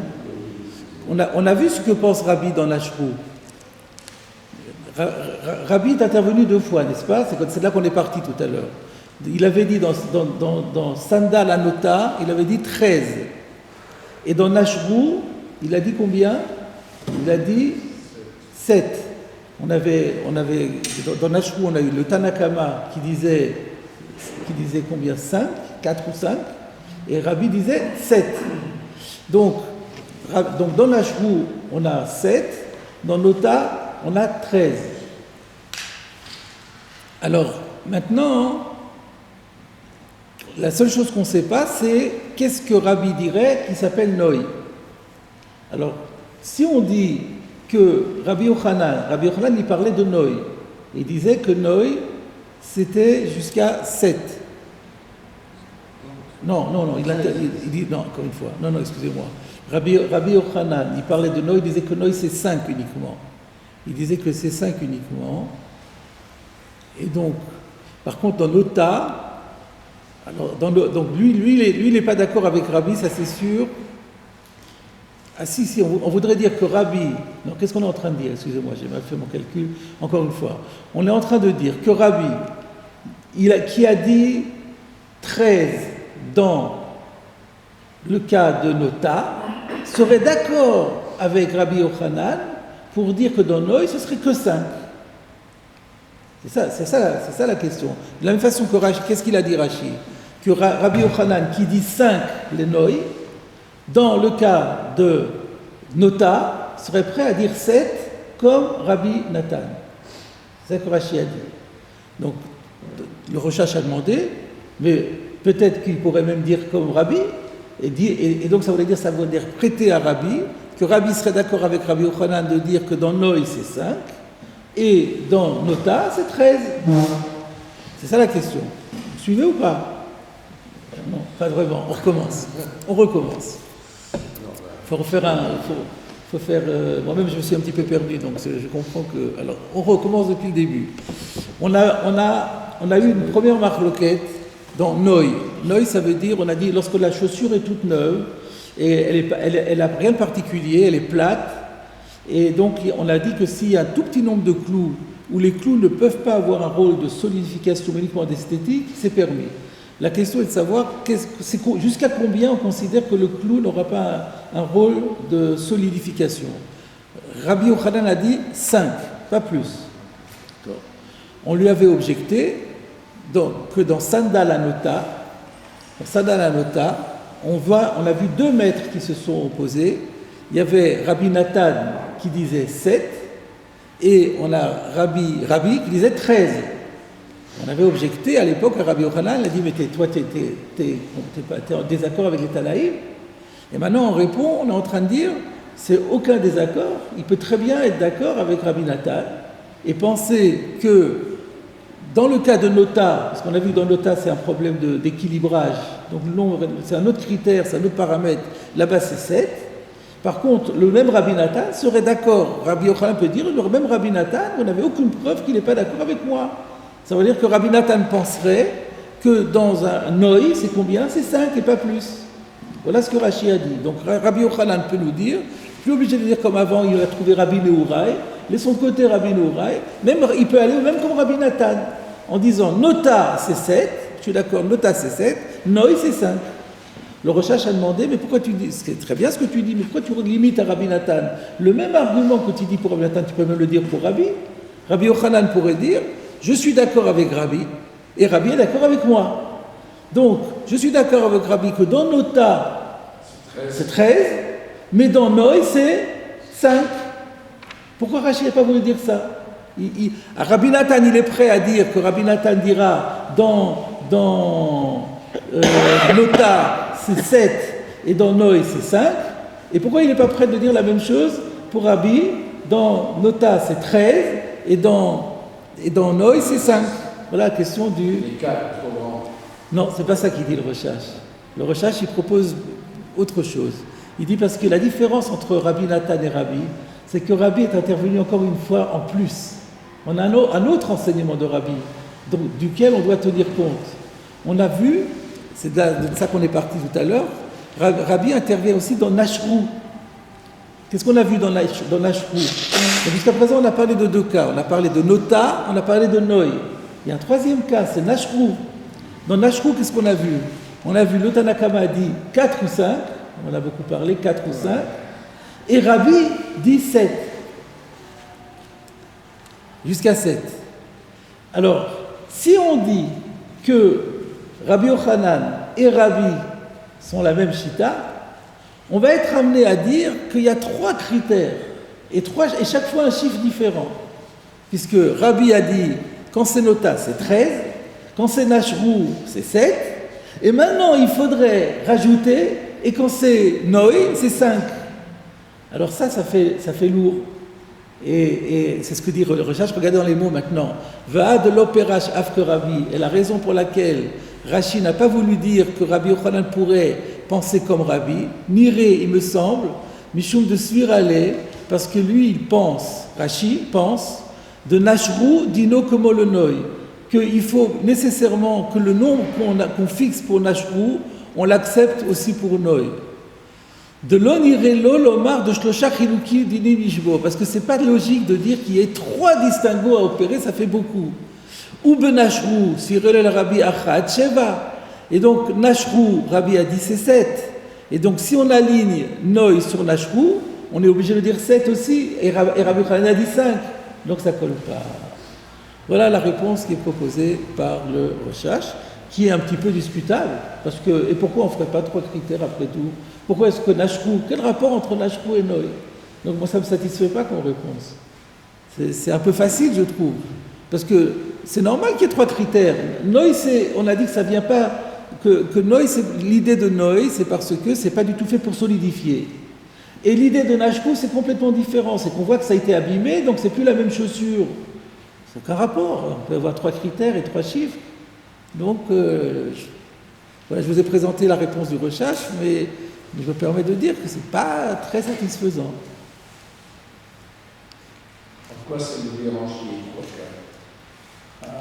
On a vu ce que pense Rabbi dans Nashrou. Rabbi est intervenu 2 fois, n'est-ce pas? C'est là qu'on est parti tout à l'heure. Il avait dit dans Sandal Anota, il avait dit 13. Et dans Nashrou, il a dit combien? Il a dit 7. Dans Nashrou, on a eu le Tanakama qui disait combien? 5, 4 ou 5. Et Rabbi disait 7. Donc dans Nashrou, on a 7. Dans Nota, on a 13. Alors, maintenant, la seule chose qu'on ne sait pas, c'est qu'est-ce que Rabbi dirait qui s'appelle Noi. Alors, si on dit que Rabbi Yochanan, il parlait de Noi. Il disait que Noi, c'était jusqu'à 7. Non, il dit, non, encore une fois, non, excusez-moi. Rabbi Yochanan, il parlait de Noé, il disait que Noé c'est 5 uniquement. Il disait que c'est 5 uniquement. Et donc, par contre, dans Nota, alors, donc lui, il n'est pas d'accord avec Rabbi, ça c'est sûr. Ah si, on voudrait dire que Rabbi, non, qu'est-ce qu'on est en train de dire? Excusez-moi, j'ai mal fait mon calcul, encore une fois. On est en train de dire que Rabbi, qui a dit 13 dans le cas de Nota, serait d'accord avec Rabbi Yochanan pour dire que dans Noé, ce serait que 5. C'est ça la question. De la même façon que Rashi, qu'est-ce qu'il a dit Rashi? Que Rabbi Yochanan qui dit 5 les Noé, dans le cas de Nota, serait prêt à dire 7 comme Rabbi Nathan. C'est ça que Rashi a dit. Donc, le Rochash a demandé, mais peut-être qu'il pourrait même dire comme Rabbi, et donc ça voudrait dire, ça veut dire prêter à Rabbi, que Rabbi serait d'accord avec Rabbi Yochanan de dire que dans Noé c'est 5, et dans Nota c'est 13. C'est ça la question. Vous suivez ou pas? Non, pas vraiment. On recommence. Faut faire. Moi-même, je me suis un petit peu perdu, donc je comprends que. Alors, on recommence depuis le début. On a eu une première marloquette dans Noé. Noé, ça veut dire, on a dit, lorsque la chaussure est toute neuve et elle n'a rien de particulier, elle est plate, et donc on a dit que s'il y a un tout petit nombre de clous où les clous ne peuvent pas avoir un rôle de solidification uniquement d'esthétique, c'est permis. La question est de savoir jusqu'à combien on considère que le clou n'aura pas un rôle de solidification. Rabbi Yochanan a dit 5, pas plus. On lui avait objecté que dans Sandal Anota, on a vu 2 maîtres qui se sont opposés. Il y avait Rabbi Nathan qui disait 7 et on a Rabbi qui disait 13. On avait objecté à l'époque à Rabbi Yochanan, il a dit mais toi t'es en désaccord avec les Tanaïm. Et maintenant on répond, on est en train de dire c'est aucun désaccord, il peut très bien être d'accord avec Rabbi Nathan et penser que dans le cas de Nota, parce qu'on a vu que dans Nota c'est un problème d'équilibrage, donc le nombre, c'est un autre critère, c'est un autre paramètre, là-bas c'est 7. Par contre, le même Rabbi Nathan serait d'accord, Rabbi Yochanan peut dire, le même Rabbi Nathan, on n'avait aucune preuve qu'il n'est pas d'accord avec moi. Ça veut dire que Rabbi Nathan penserait que dans un Noé, c'est combien? C'est 5 et pas plus. Voilà ce que Rashi a dit. Donc Rabbi Yochanan peut nous dire, plus obligé de dire comme avant, il a trouvé Rabbi Nehorai, laissons de côté Rabbi Nehorai, même il peut aller même comme Rabbi Nathan, en disant Nota c'est 7, je suis d'accord, Nota c'est 7, Noé c'est 5. Le Rochash a demandé, mais pourquoi tu dis, c'est très bien ce que tu dis, mais pourquoi tu limites à Rabbi Nathan? Le même argument que tu dis pour Rabbi Nathan, tu peux même le dire pour Rabbi. Rabbi Yochanan pourrait dire, je suis d'accord avec Rabbi, et Rabbi est d'accord avec moi. Donc, je suis d'accord avec Rabbi que dans Nota, c'est 13, mais dans Noé, c'est 5. Pourquoi Rashi n'a pas voulu dire ça? Rabbi Nathan, il est prêt à dire que Rabbi Nathan dira dans Nota, c'est 7, et dans Noé, c'est 5. Et pourquoi il n'est pas prêt de dire la même chose pour Rabbi? Dans Nota, c'est 13, et dans Noé, c'est 5. Voilà la question du... Les cas trop grands. Non, c'est pas ça qu'il dit le Rochash. Le Rochash, il propose autre chose. Il dit parce que la différence entre Rabbi Nathan et Rabbi, c'est que Rabbi est intervenu encore une fois en plus. On a un autre enseignement de Rabbi, duquel on doit tenir compte. On a vu, c'est de ça qu'on est parti tout à l'heure, Rabbi intervient aussi dans Nashrou. Qu'est-ce qu'on a vu dans Nashrou? Jusqu'à présent, on a parlé de 2 cas. On a parlé de Nota, on a parlé de Noé. Il y a un 3e cas, c'est Nashrou. Dans Nashrou, qu'est-ce qu'on a vu? On a vu le Tanakama dit 4 ou 5, on en a beaucoup parlé, 4 ou 5, et Rabbi dit 7. Jusqu'à 7. Alors, si on dit que Rabbi Yochanan et Rabbi sont la même chita, on va être amené à dire qu'il y a 3 critères, et chaque fois un chiffre différent. Puisque Rabbi a dit, quand c'est Nota, c'est 13, quand c'est Nashrou, c'est 7, et maintenant il faudrait rajouter, et quand c'est Noé, c'est 5. Alors ça fait lourd. Et c'est ce que dit le Rochash. Regardez dans les mots maintenant. Va'ad l'opérash afke Rabbi. Et la raison pour laquelle Rashi n'a pas voulu dire que Rabbi Yochanan pourrait penser comme Rabbi, Niré, il me semble, Mishum de Svirale, parce que lui, il pense, Rashi pense, de Nashru, Dino como le Noi, qu'il faut nécessairement que le nombre qu'on fixe pour Nashru, on l'accepte aussi pour Noi. De l'onirelo l'omar de Shlosha Chiluki Dini Mishbo, parce que c'est pas logique de dire qu'il y ait 3 distinguos à opérer, ça fait beaucoup. Ou ben Nashru, si relève le Rabbi Achad Sheva, et donc Nashru, Rabbi a dit c'est 7, et donc si on aligne Noi sur Nashru, on est obligé de dire 7 aussi, et Rabbi Khanan a dit 5, donc ça colle pas. Voilà la réponse qui est proposée par le Rochash, qui est un petit peu discutable, parce que, et pourquoi on ne ferait pas 3 critères après tout? Pourquoi est-ce que Nashru, quel rapport entre Nashru et Noi? Donc moi ça ne me satisfait pas comme réponse. C'est un peu facile je trouve, parce que c'est normal qu'il y ait 3 critères. Noi, on a dit que ça ne vient pas, que Noi, l'idée de Noi, c'est parce que c'est pas du tout fait pour solidifier. Et l'idée de Nashru, c'est complètement différent, c'est qu'on voit que ça a été abîmé, donc c'est plus la même chaussure. C'est aucun rapport, on peut avoir 3 critères et 3 chiffres. Donc, voilà, je vous ai présenté la réponse du recherche, mais je me permets de dire que ce n'est pas très satisfaisant. Pourquoi ça me dérange les 3 cas?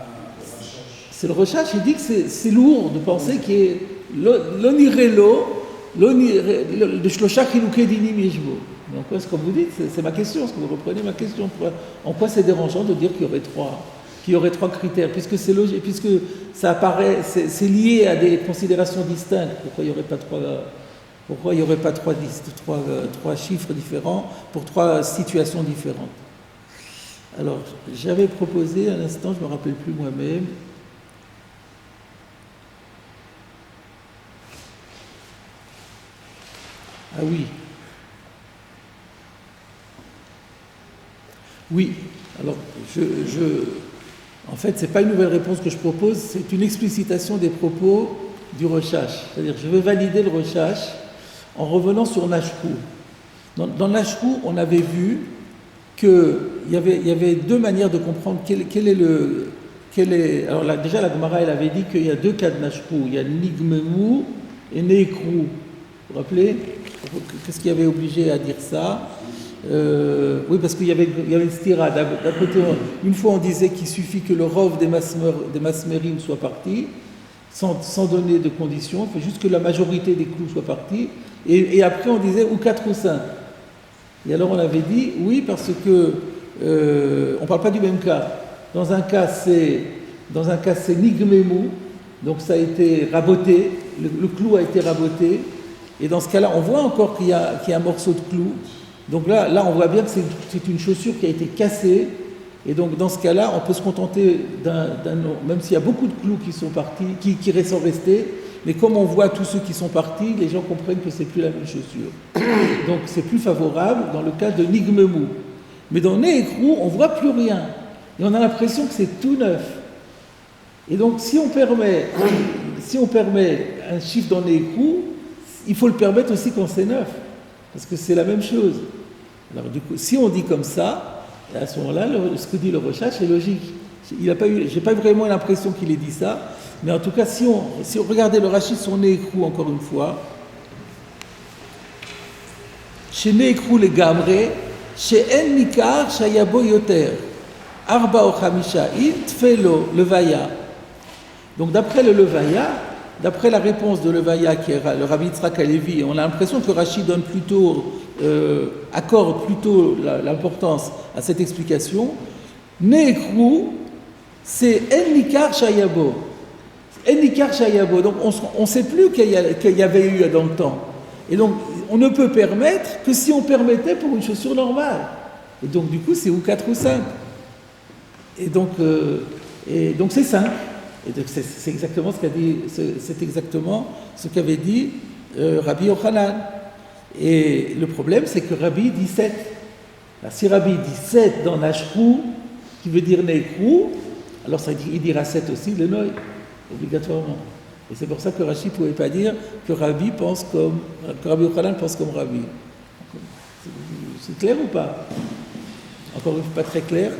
C'est le recherche, il dit que c'est lourd de penser qu'il y ait l'onirelo, de Shlosha Chiluke Dini Mishbo. Donc, ce que vous dites, c'est ma question, est-ce que vous reprenez ma question? En quoi c'est dérangeant de dire qu'il y aurait 3 critères, puisque c'est logique, puisque ça apparaît, c'est lié à des considérations distinctes. Pourquoi il n'y aurait pas 3 chiffres différents pour 3 situations différentes? Alors, j'avais proposé un instant, je ne me rappelle plus moi-même. Ah oui. Oui, alors en fait, ce n'est pas une nouvelle réponse que je propose, c'est une explicitation des propos du Rochash. C'est-à-dire, je veux valider le Rochash en revenant sur Nashru. Dans Nashru, on avait vu qu'il y avait 2 manières de comprendre alors là, déjà, la Gemara, elle avait dit qu'il y a 2 cas de Nashru. Il y a Nigmemu et Neekru. Vous vous rappelez? Qu'est-ce qui avait obligé à dire ça? Oui, parce qu'il y avait une stira. Une fois, on disait qu'il suffit que le rov des masmerim soit parti, sans donner de conditions, il faut juste que la majorité des clous soit partie. Et après, on disait ou 4 ou 5. Et alors, on avait dit oui, parce que on ne parle pas du même cas. Dans un cas, c'est nigmemu, donc ça a été raboté, le clou a été raboté. Et dans ce cas-là, on voit encore qu'il y a un morceau de clou. Donc là, on voit bien que c'est une chaussure qui a été cassée. Et donc, dans ce cas-là, on peut se contenter même s'il y a beaucoup de clous qui sont partis, qui sont restés, mais comme on voit tous ceux qui sont partis, les gens comprennent que c'est plus la même chaussure. Donc, c'est plus favorable dans le cas de Nigmemu. Mais dans Neekru, on ne voit plus rien. Et on a l'impression que c'est tout neuf. Et donc, si on permet un chiffre dans Neekru, il faut le permettre aussi quand c'est neuf. Parce que c'est la même chose. Alors du coup, si on dit comme ça, à ce moment-là, ce que dit le recherche est logique. J'ai pas vraiment l'impression qu'il ait dit ça, mais en tout cas, si on regardait le Rashi sur Neekru encore une fois, chez Neekru les Gamre, chez En Nikar Shayabo Yoter, Arba o Chamisha, Il Tfelo Levaya. Donc d'après le Levaya, d'après la réponse de Levaya, qui est le Rabbi Yitzhak Halevi, on a l'impression que Rashi accorde plutôt l'importance à cette explication. Neekru, c'est En Nikar Shayabo. En Nikar Shayabo. Donc on ne sait plus qu'il y avait eu dans le temps. Et donc on ne peut permettre que si on permettait pour une chaussure normale. Et donc du coup c'est ou 4 ou 5. Et donc c'est 5. Et donc c'est exactement ce qu'a dit, c'est exactement ce qu'avait dit Rabbi Yochanan. Et le problème, c'est que Rabbi dit 7. Alors, si Rabbi dit 7 dans Nashru, qui veut dire Neekru, alors il dira 7 aussi le Noi, obligatoirement. Et c'est pour ça que Rashi ne pouvait pas dire que Rabbi Yochanan pense comme Rabbi. C'est clair ou pas? Encore une fois, pas très clair.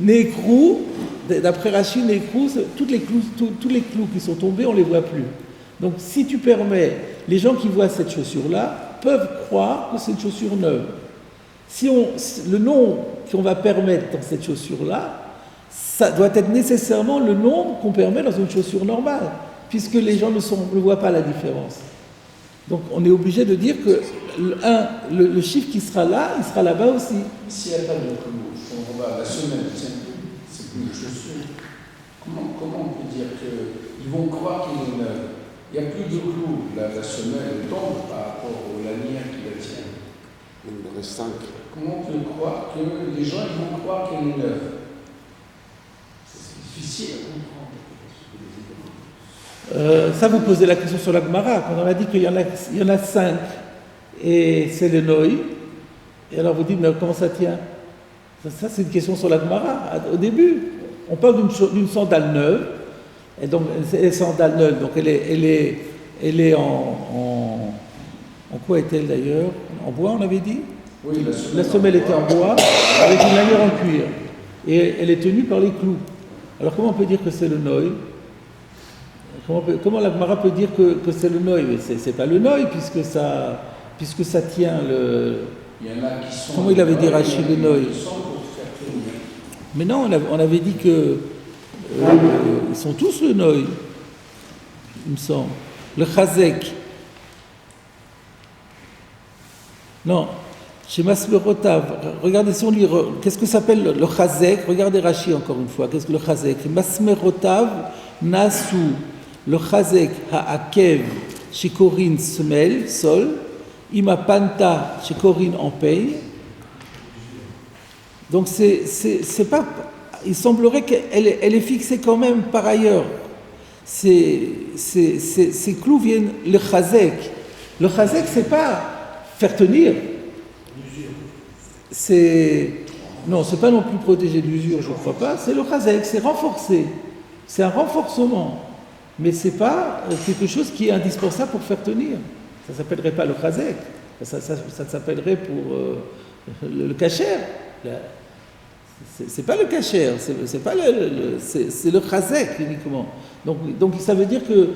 Nécrou, d'après Rachid, Nécrou, tous les clous qui sont tombés, on ne les voit plus. Donc si tu permets, les gens qui voient cette chaussure-là peuvent croire que c'est une chaussure neuve. Le nom qu'on va permettre dans cette chaussure-là, ça doit être nécessairement le nom qu'on permet dans une chaussure normale, puisque les gens ne voient pas la différence. Donc on est obligé de dire que le chiffre qui sera là, il sera là-bas aussi. S'il n'y a pas de clou, on va la semelle, c'est plus une chaussure. Comment on peut dire qu'ils vont croire qu'il est neuve? Il n'y a plus de clou, la semelle tombe par rapport aux lanières qui la tiennent. Il en reste 5. Comment on peut croire que les gens ils vont croire qu'elle est neuve? C'est difficile à comprendre. Ça, vous posez la question sur la Gemara, quand on a dit qu'il y en a 5, et c'est le Noï, et alors vous dites, mais comment ça tient? Ça c'est une question sur la Gemara. Au début, on parle d'une sandale neuve, et donc elle sandale neuve, donc elle est en quoi est-elle d'ailleurs? En bois, on avait dit? Oui, la semelle était en bois, avec une lanière en cuir, et elle est tenue par les clous. Alors comment on peut dire que c'est le Noï? Comment la Gemara peut dire que c'est le Noï? Mais c'est pas le Noï, puisque ça tient le... Il y en a qui sont... Comment il avait dit Rachid le Noï? Mais non, on avait dit que ils sont tous le Noï, il me semble. Le Chazek. Non, chez Masmerotav, regardez si on lit, qu'est-ce que s'appelle le Chazek? Regardez Rachid encore une fois, qu'est-ce que le Chazek? Masmerotav Nasu, le Chazek Ha'akev chez Corinne Semel, Sol, Ima Panta chez Corinne en Pei. Donc c'est pas, il semblerait qu'elle est fixée quand même par ailleurs. Ces clous viennent le Chazek. Le Chazek, c'est pas faire tenir. Non, c'est pas non plus protéger de l'usure, je ne crois pas. C'est le Chazek, c'est renforcer. C'est un renforcement. Mais c'est pas quelque chose qui est indispensable pour faire tenir. Ça s'appellerait pas le Chazek. Ça s'appellerait pour le kasher. C'est pas le kasher, c'est pas c'est le Chazek uniquement. Donc ça veut dire que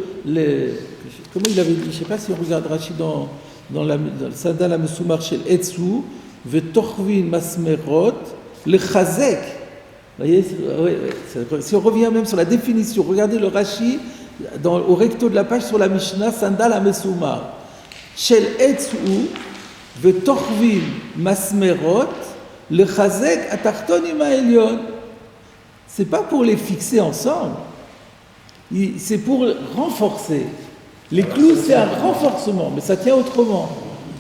comment il avait dit, je sais pas si on regarde Rachid dans le Sandal HaMesumar Shel Etzu, Vetorvin Masmerot, le Chazek. Vous voyez, si on revient même sur la définition, regardez le Rashi au recto de la page sur la Mishnah, Sandal HaMesumar Shel Etzu, Vetorvin Masmerot, le Chazek Atartonim Ha'elyon. C'est pas pour les fixer ensemble, c'est pour renforcer. Les clous, c'est un renforcement, mais ça tient autrement.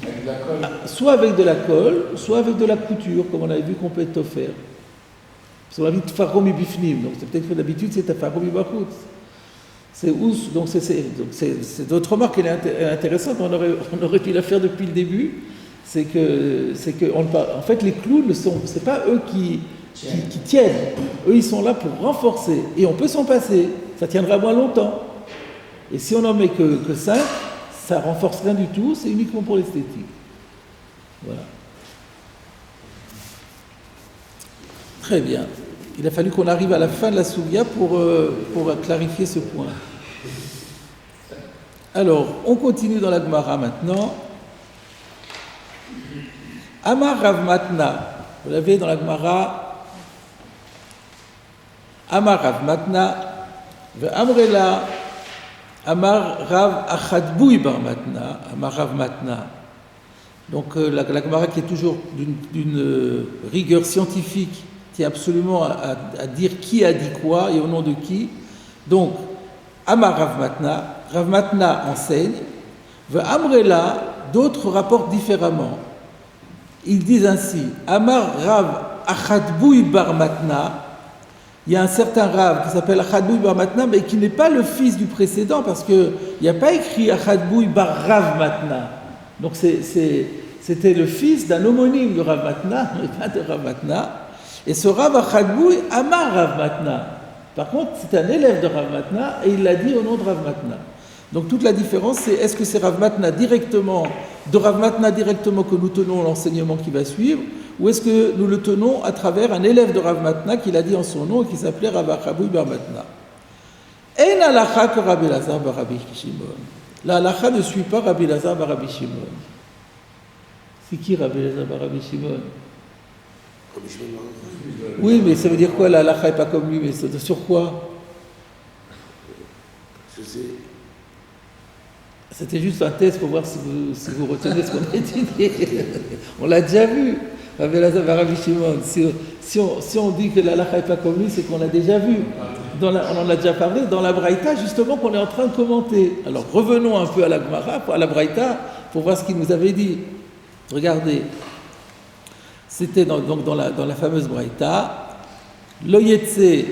Avec la colle. Soit avec de la colle, soit avec de la couture, comme on avait vu qu'on peut être offert. Parce qu'on a vu Tfarom et Bifnim, donc c'est peut-être que d'habitude c'est Tfarom et Bachut. C'est ous, donc c'est d'autres remarques, elle est intéressante, on aurait pu la faire depuis le début. C'est que en fait, les clous c'est pas eux qui tiennent. Eux, ils sont là pour renforcer. Et on peut s'en passer. Ça tiendra moins longtemps. Et si on n'en met que 5, ça renforce rien du tout. C'est uniquement pour l'esthétique. Voilà. Très bien. Il a fallu qu'on arrive à la fin de la Souvia pour clarifier ce point. Alors, on continue dans la Gemara maintenant. Amar Rav Matna, vous l'avez dans la Gemara. Amar Rav Matna, Amrela, Amar Rav Achadboui Bar Matna, Amar Rav Matna. Donc la Gemara qui est toujours d'une rigueur scientifique, tient absolument à dire qui a dit quoi et au nom de qui. Donc, Amar Rav Matna enseigne, Amrela, d'autres rapportent différemment. Ils disent ainsi, Amar Rav Achadboui Bar Matna, il y a un certain Rav qui s'appelle Achadboui Bar Matna, mais qui n'est pas le fils du précédent, parce qu'il n'y a pas écrit Achadboui Bar Rav Matna. Donc c'était le fils d'un homonyme de Rav Matna, mais pas de Rav Matna. Et ce Rav Achadboui Amar Rav Matna. Par contre, c'est un élève de Rav Matna, et il l'a dit au nom de Rav Matna. Donc toute la différence, c'est est-ce que c'est Rav Matna directement, de Rav Matna directement que nous tenons l'enseignement qui va suivre, ou est-ce que nous le tenons à travers un élève de Rav Matna qui l'a dit en son nom et qui s'appelait Rav Achabouy Bar Matna? En halakha que Rabbi Elazar bar Rabbi Shimon. La halakha ne suit pas Rabbi Elazar bar Rabbi Shimon. C'est qui Rabbi Elazar bar Rabbi Shimon? Oui, mais ça veut dire quoi, la halakha n'est pas comme lui, mais sur quoi? Je sais. C'était juste un test pour voir si vous retenez ce qu'on a étudié. On l'a déjà vu, Rabbi Elazar bar Rabbi Shimon. Si on dit que la halakha n'est pas comme lui, c'est qu'on l'a déjà vu. On en a déjà parlé dans la Braïta, justement, qu'on est en train de commenter. Alors revenons un peu à la Gemara, à la Braïta, pour voir ce qu'il nous avait dit. Regardez, c'était donc dans la fameuse Braïta, Lo Yetse,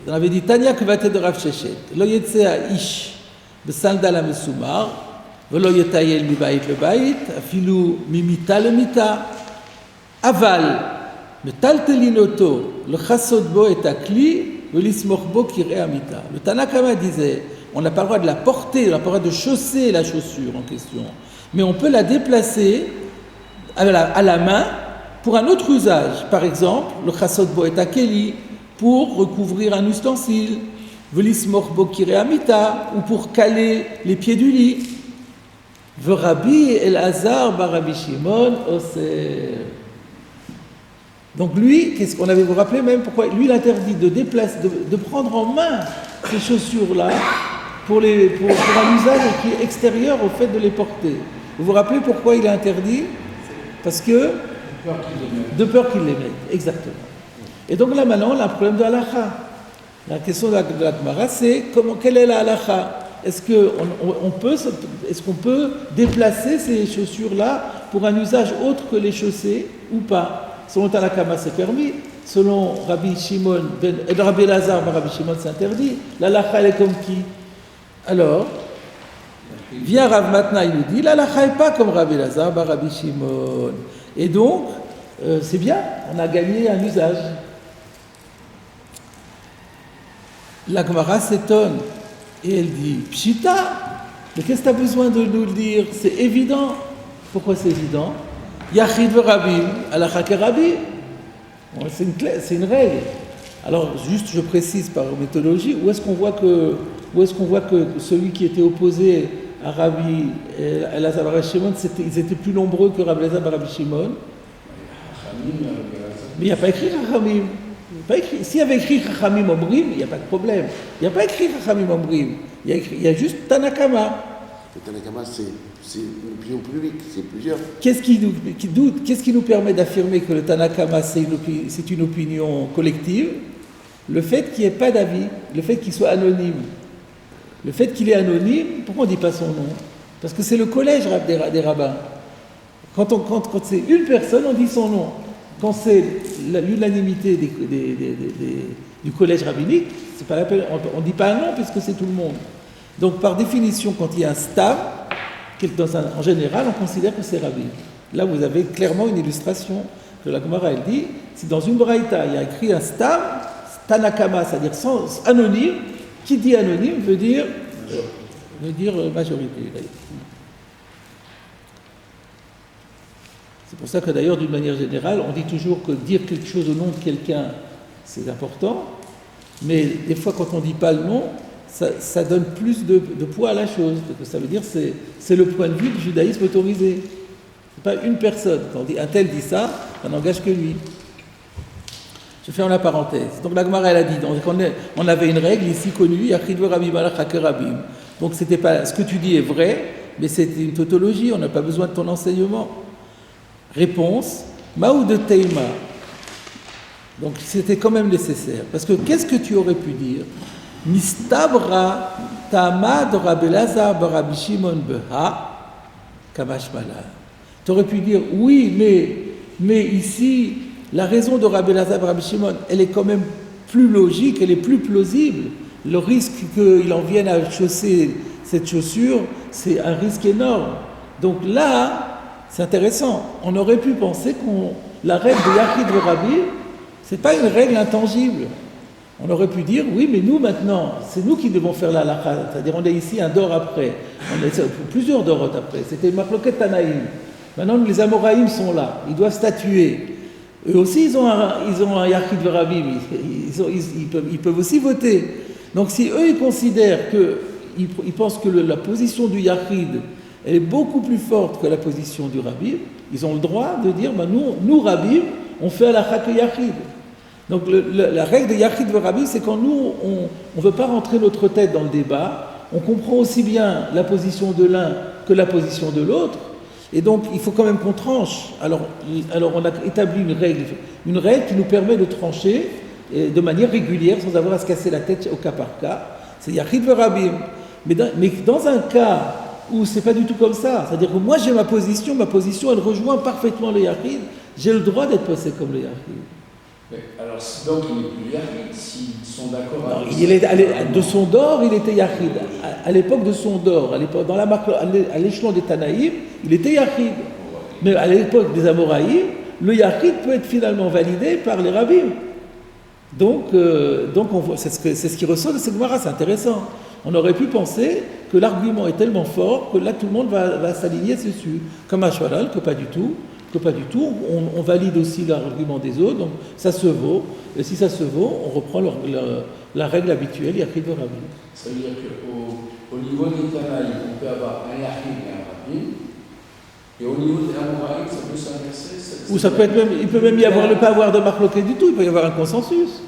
on avait dit Tanya Kvate de Rav Sheshet, Lo Yetse a Ish, de Sandal a Mesumar, Velo Yetayel mi Bait le Bait, Afilu Mimita le Mita, Aval, Metaltelinoto, le Chassod Bo et Akli, le Tanakama disait, on n'a pas le droit de la porter, on n'a pas le droit de chausser la chaussure en question, mais on peut la déplacer à la main pour un autre usage. Par exemple, le chassot bo et akeli, pour recouvrir un ustensile, velismor bo kireamita, ou pour caler les pieds du lit. Verabi Elazar bar Rabbi Shimon oser. Donc lui, qu'est-ce qu'on avait, vous rappelez même pourquoi lui il interdit de prendre en main ces chaussures-là pour un usage qui est extérieur au fait de les porter. Vous vous rappelez pourquoi il est interdit? Parce que de peur qu'il les mette, exactement. Et donc là maintenant, on a un problème de halakha. La question de la Gemara, c'est quelle est la halakha? Est-ce qu'on peut déplacer ces chaussures-là pour un usage autre que les chaussées ou pas? Selon Tanakama, c'est permis. Selon Rabbi Elazar, Rabbi Shimon, c'est interdit. La halakha, elle est comme qui? Alors, vient Rav Matna, il nous dit, la halakha n'est pas comme Rabbi Elazar, Rabbi Shimon. Et donc, c'est bien, on a gagné un usage. La Gemara s'étonne et elle dit, Pshita, mais qu'est-ce que tu as besoin de nous le dire? C'est évident. Pourquoi c'est évident? Yachid Rabbi, halakha ke Rabbi. C'est une règle. Alors, juste, je précise par méthodologie, où est-ce qu'on voit que celui qui était opposé à Rabbi Elazar bar Shimon, ils étaient plus nombreux que Rabbi Elazar bar Rabbi Shimon? Mais il n'y a pas écrit Chachamim. S'il y avait écrit Chachamim Omrim, il n'y a pas de problème. Il n'y a pas écrit Chachamim Omrim. Il y a juste Tanakama. Tanakama, c'est une opinion publique, c'est plusieurs. Qu'est-ce qui nous permet d'affirmer que le Tanakama, c'est une opinion collective? Le fait qu'il n'y ait pas d'avis, le fait qu'il soit anonyme. Le fait qu'il est anonyme, pourquoi on ne dit pas son nom? Parce que c'est le collège des rabbins. Quand c'est une personne, on dit son nom. Quand c'est l'unanimité du collège rabbinique, c'est pas la peine, on ne dit pas un nom puisque c'est tout le monde. Donc par définition, quand il y a un stam, en général, on considère que c'est rabbi. Là, vous avez clairement une illustration que la Gemara, elle dit, si dans une braïta, il y a écrit un stam, Tanakama, c'est-à-dire sans anonyme, qui dit anonyme veut dire majorité. C'est pour ça que d'ailleurs, d'une manière générale, on dit toujours que dire quelque chose au nom de quelqu'un, c'est important, mais des fois, quand on ne dit pas le nom, ça donne plus de poids à la chose. Parce que ça veut dire que c'est le point de vue du judaïsme autorisé. Ce n'est pas une personne. Quand on dit un tel dit ça, ça n'engage que lui. Je ferme la parenthèse. Donc la Gemara, elle a dit, donc on avait une règle ici connue, Yachid Rabbi Malach Hakerabim. Donc c'était pas, ce que tu dis est vrai, mais c'était une tautologie, on n'a pas besoin de ton enseignement. Réponse, Maou de Teima. Donc c'était quand même nécessaire. Parce que qu'est-ce que tu aurais pu dire? Mistabra Tamad Rabbi Elazar bar Rabbi Shimon Beha Kamash Mala. Tu aurais pu dire, oui, mais ici, la raison de Rabbi Elazar bar Rabbi Shimon, elle est quand même plus logique, elle est plus plausible. Le risque qu'il en vienne à chausser cette chaussure, c'est un risque énorme. Donc là, c'est intéressant. On aurait pu penser la règle de Yachid Rabbi, c'est pas une règle intangible. On aurait pu dire, oui, mais nous maintenant, c'est nous qui devons faire la halakha. C'est-à-dire, on est ici un dor après. On est plusieurs dorotes après. C'était Machloket Tanaïm. Maintenant, les Amoraïm sont là. Ils doivent statuer. Eux aussi, ils ont un Yachid Verabim, ils peuvent aussi voter. Donc si eux, ils considèrent ils pensent que la position du Yachid, elle est beaucoup plus forte que la position du Rabim, ils ont le droit de dire, nous Rabim, on fait à la Chak Yachid. Donc la règle de Yachid Verabim, c'est quand nous, on ne veut pas rentrer notre tête dans le débat, on comprend aussi bien la position de l'un que la position de l'autre, et donc il faut quand même qu'on tranche. Alors on a établi une règle qui nous permet de trancher de manière régulière, sans avoir à se casser la tête au cas par cas. C'est Yachid Verabim. Mais dans un cas où c'est pas du tout comme ça, c'est-à-dire que moi j'ai ma position elle rejoint parfaitement le Yachid, j'ai le droit d'être posé comme le Yachid. Mais alors, donc il n'est plus Yachid, s'ils sont d'accord avec De son d'or, il était Yachid. À l'époque de son d'or, à l'échelon des Tanaïm, il était Yachid. Mais à l'époque des Amoraïm, le Yachid peut être finalement validé par les rabbins. Donc on voit, c'est ce qui ressort de cette Gemara, c'est intéressant. On aurait pu penser que l'argument est tellement fort que là tout le monde va s'aligner dessus. Comme à Shwalal, que pas du tout. On valide aussi l'argument des autres, donc ça se vaut. Et si ça se vaut, on reprend la règle habituelle, Yachid Verabim. Ça veut dire qu'au niveau des Tanaïm, on peut avoir un Yachid et un Rabim, et au niveau des Amoraïm, ça peut s'inverser. Ou ça peut être même, il peut même y avoir, ne pas avoir de marloquet du tout, il peut y avoir un consensus.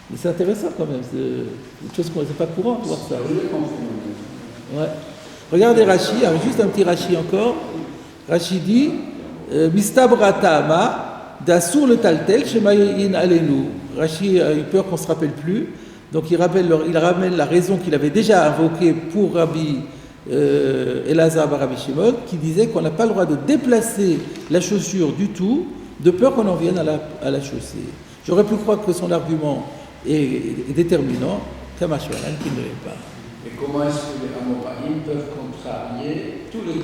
Mais c'est intéressant quand même, c'est une chose qu'on n'est pas courant de voir ça. Ouais. Regardez Rashi, juste un petit Rashi encore. Rashi dit Mistabra Ta'ama d'Assour le Taltel Shemayin Alenu. Rashi a eu peur qu'on ne se rappelle plus, donc il ramène la raison qu'il avait déjà invoquée pour Rabbi Elazar bar Rabbi Shimon, qui disait qu'on n'a pas le droit de déplacer la chaussure du tout, de peur qu'on en vienne à la chaussée. J'aurais pu croire que son argument est déterminant, comme Ashwalan qui ne l'est pas. Et comment est-ce que les Amoraïm peuvent contrarier tous les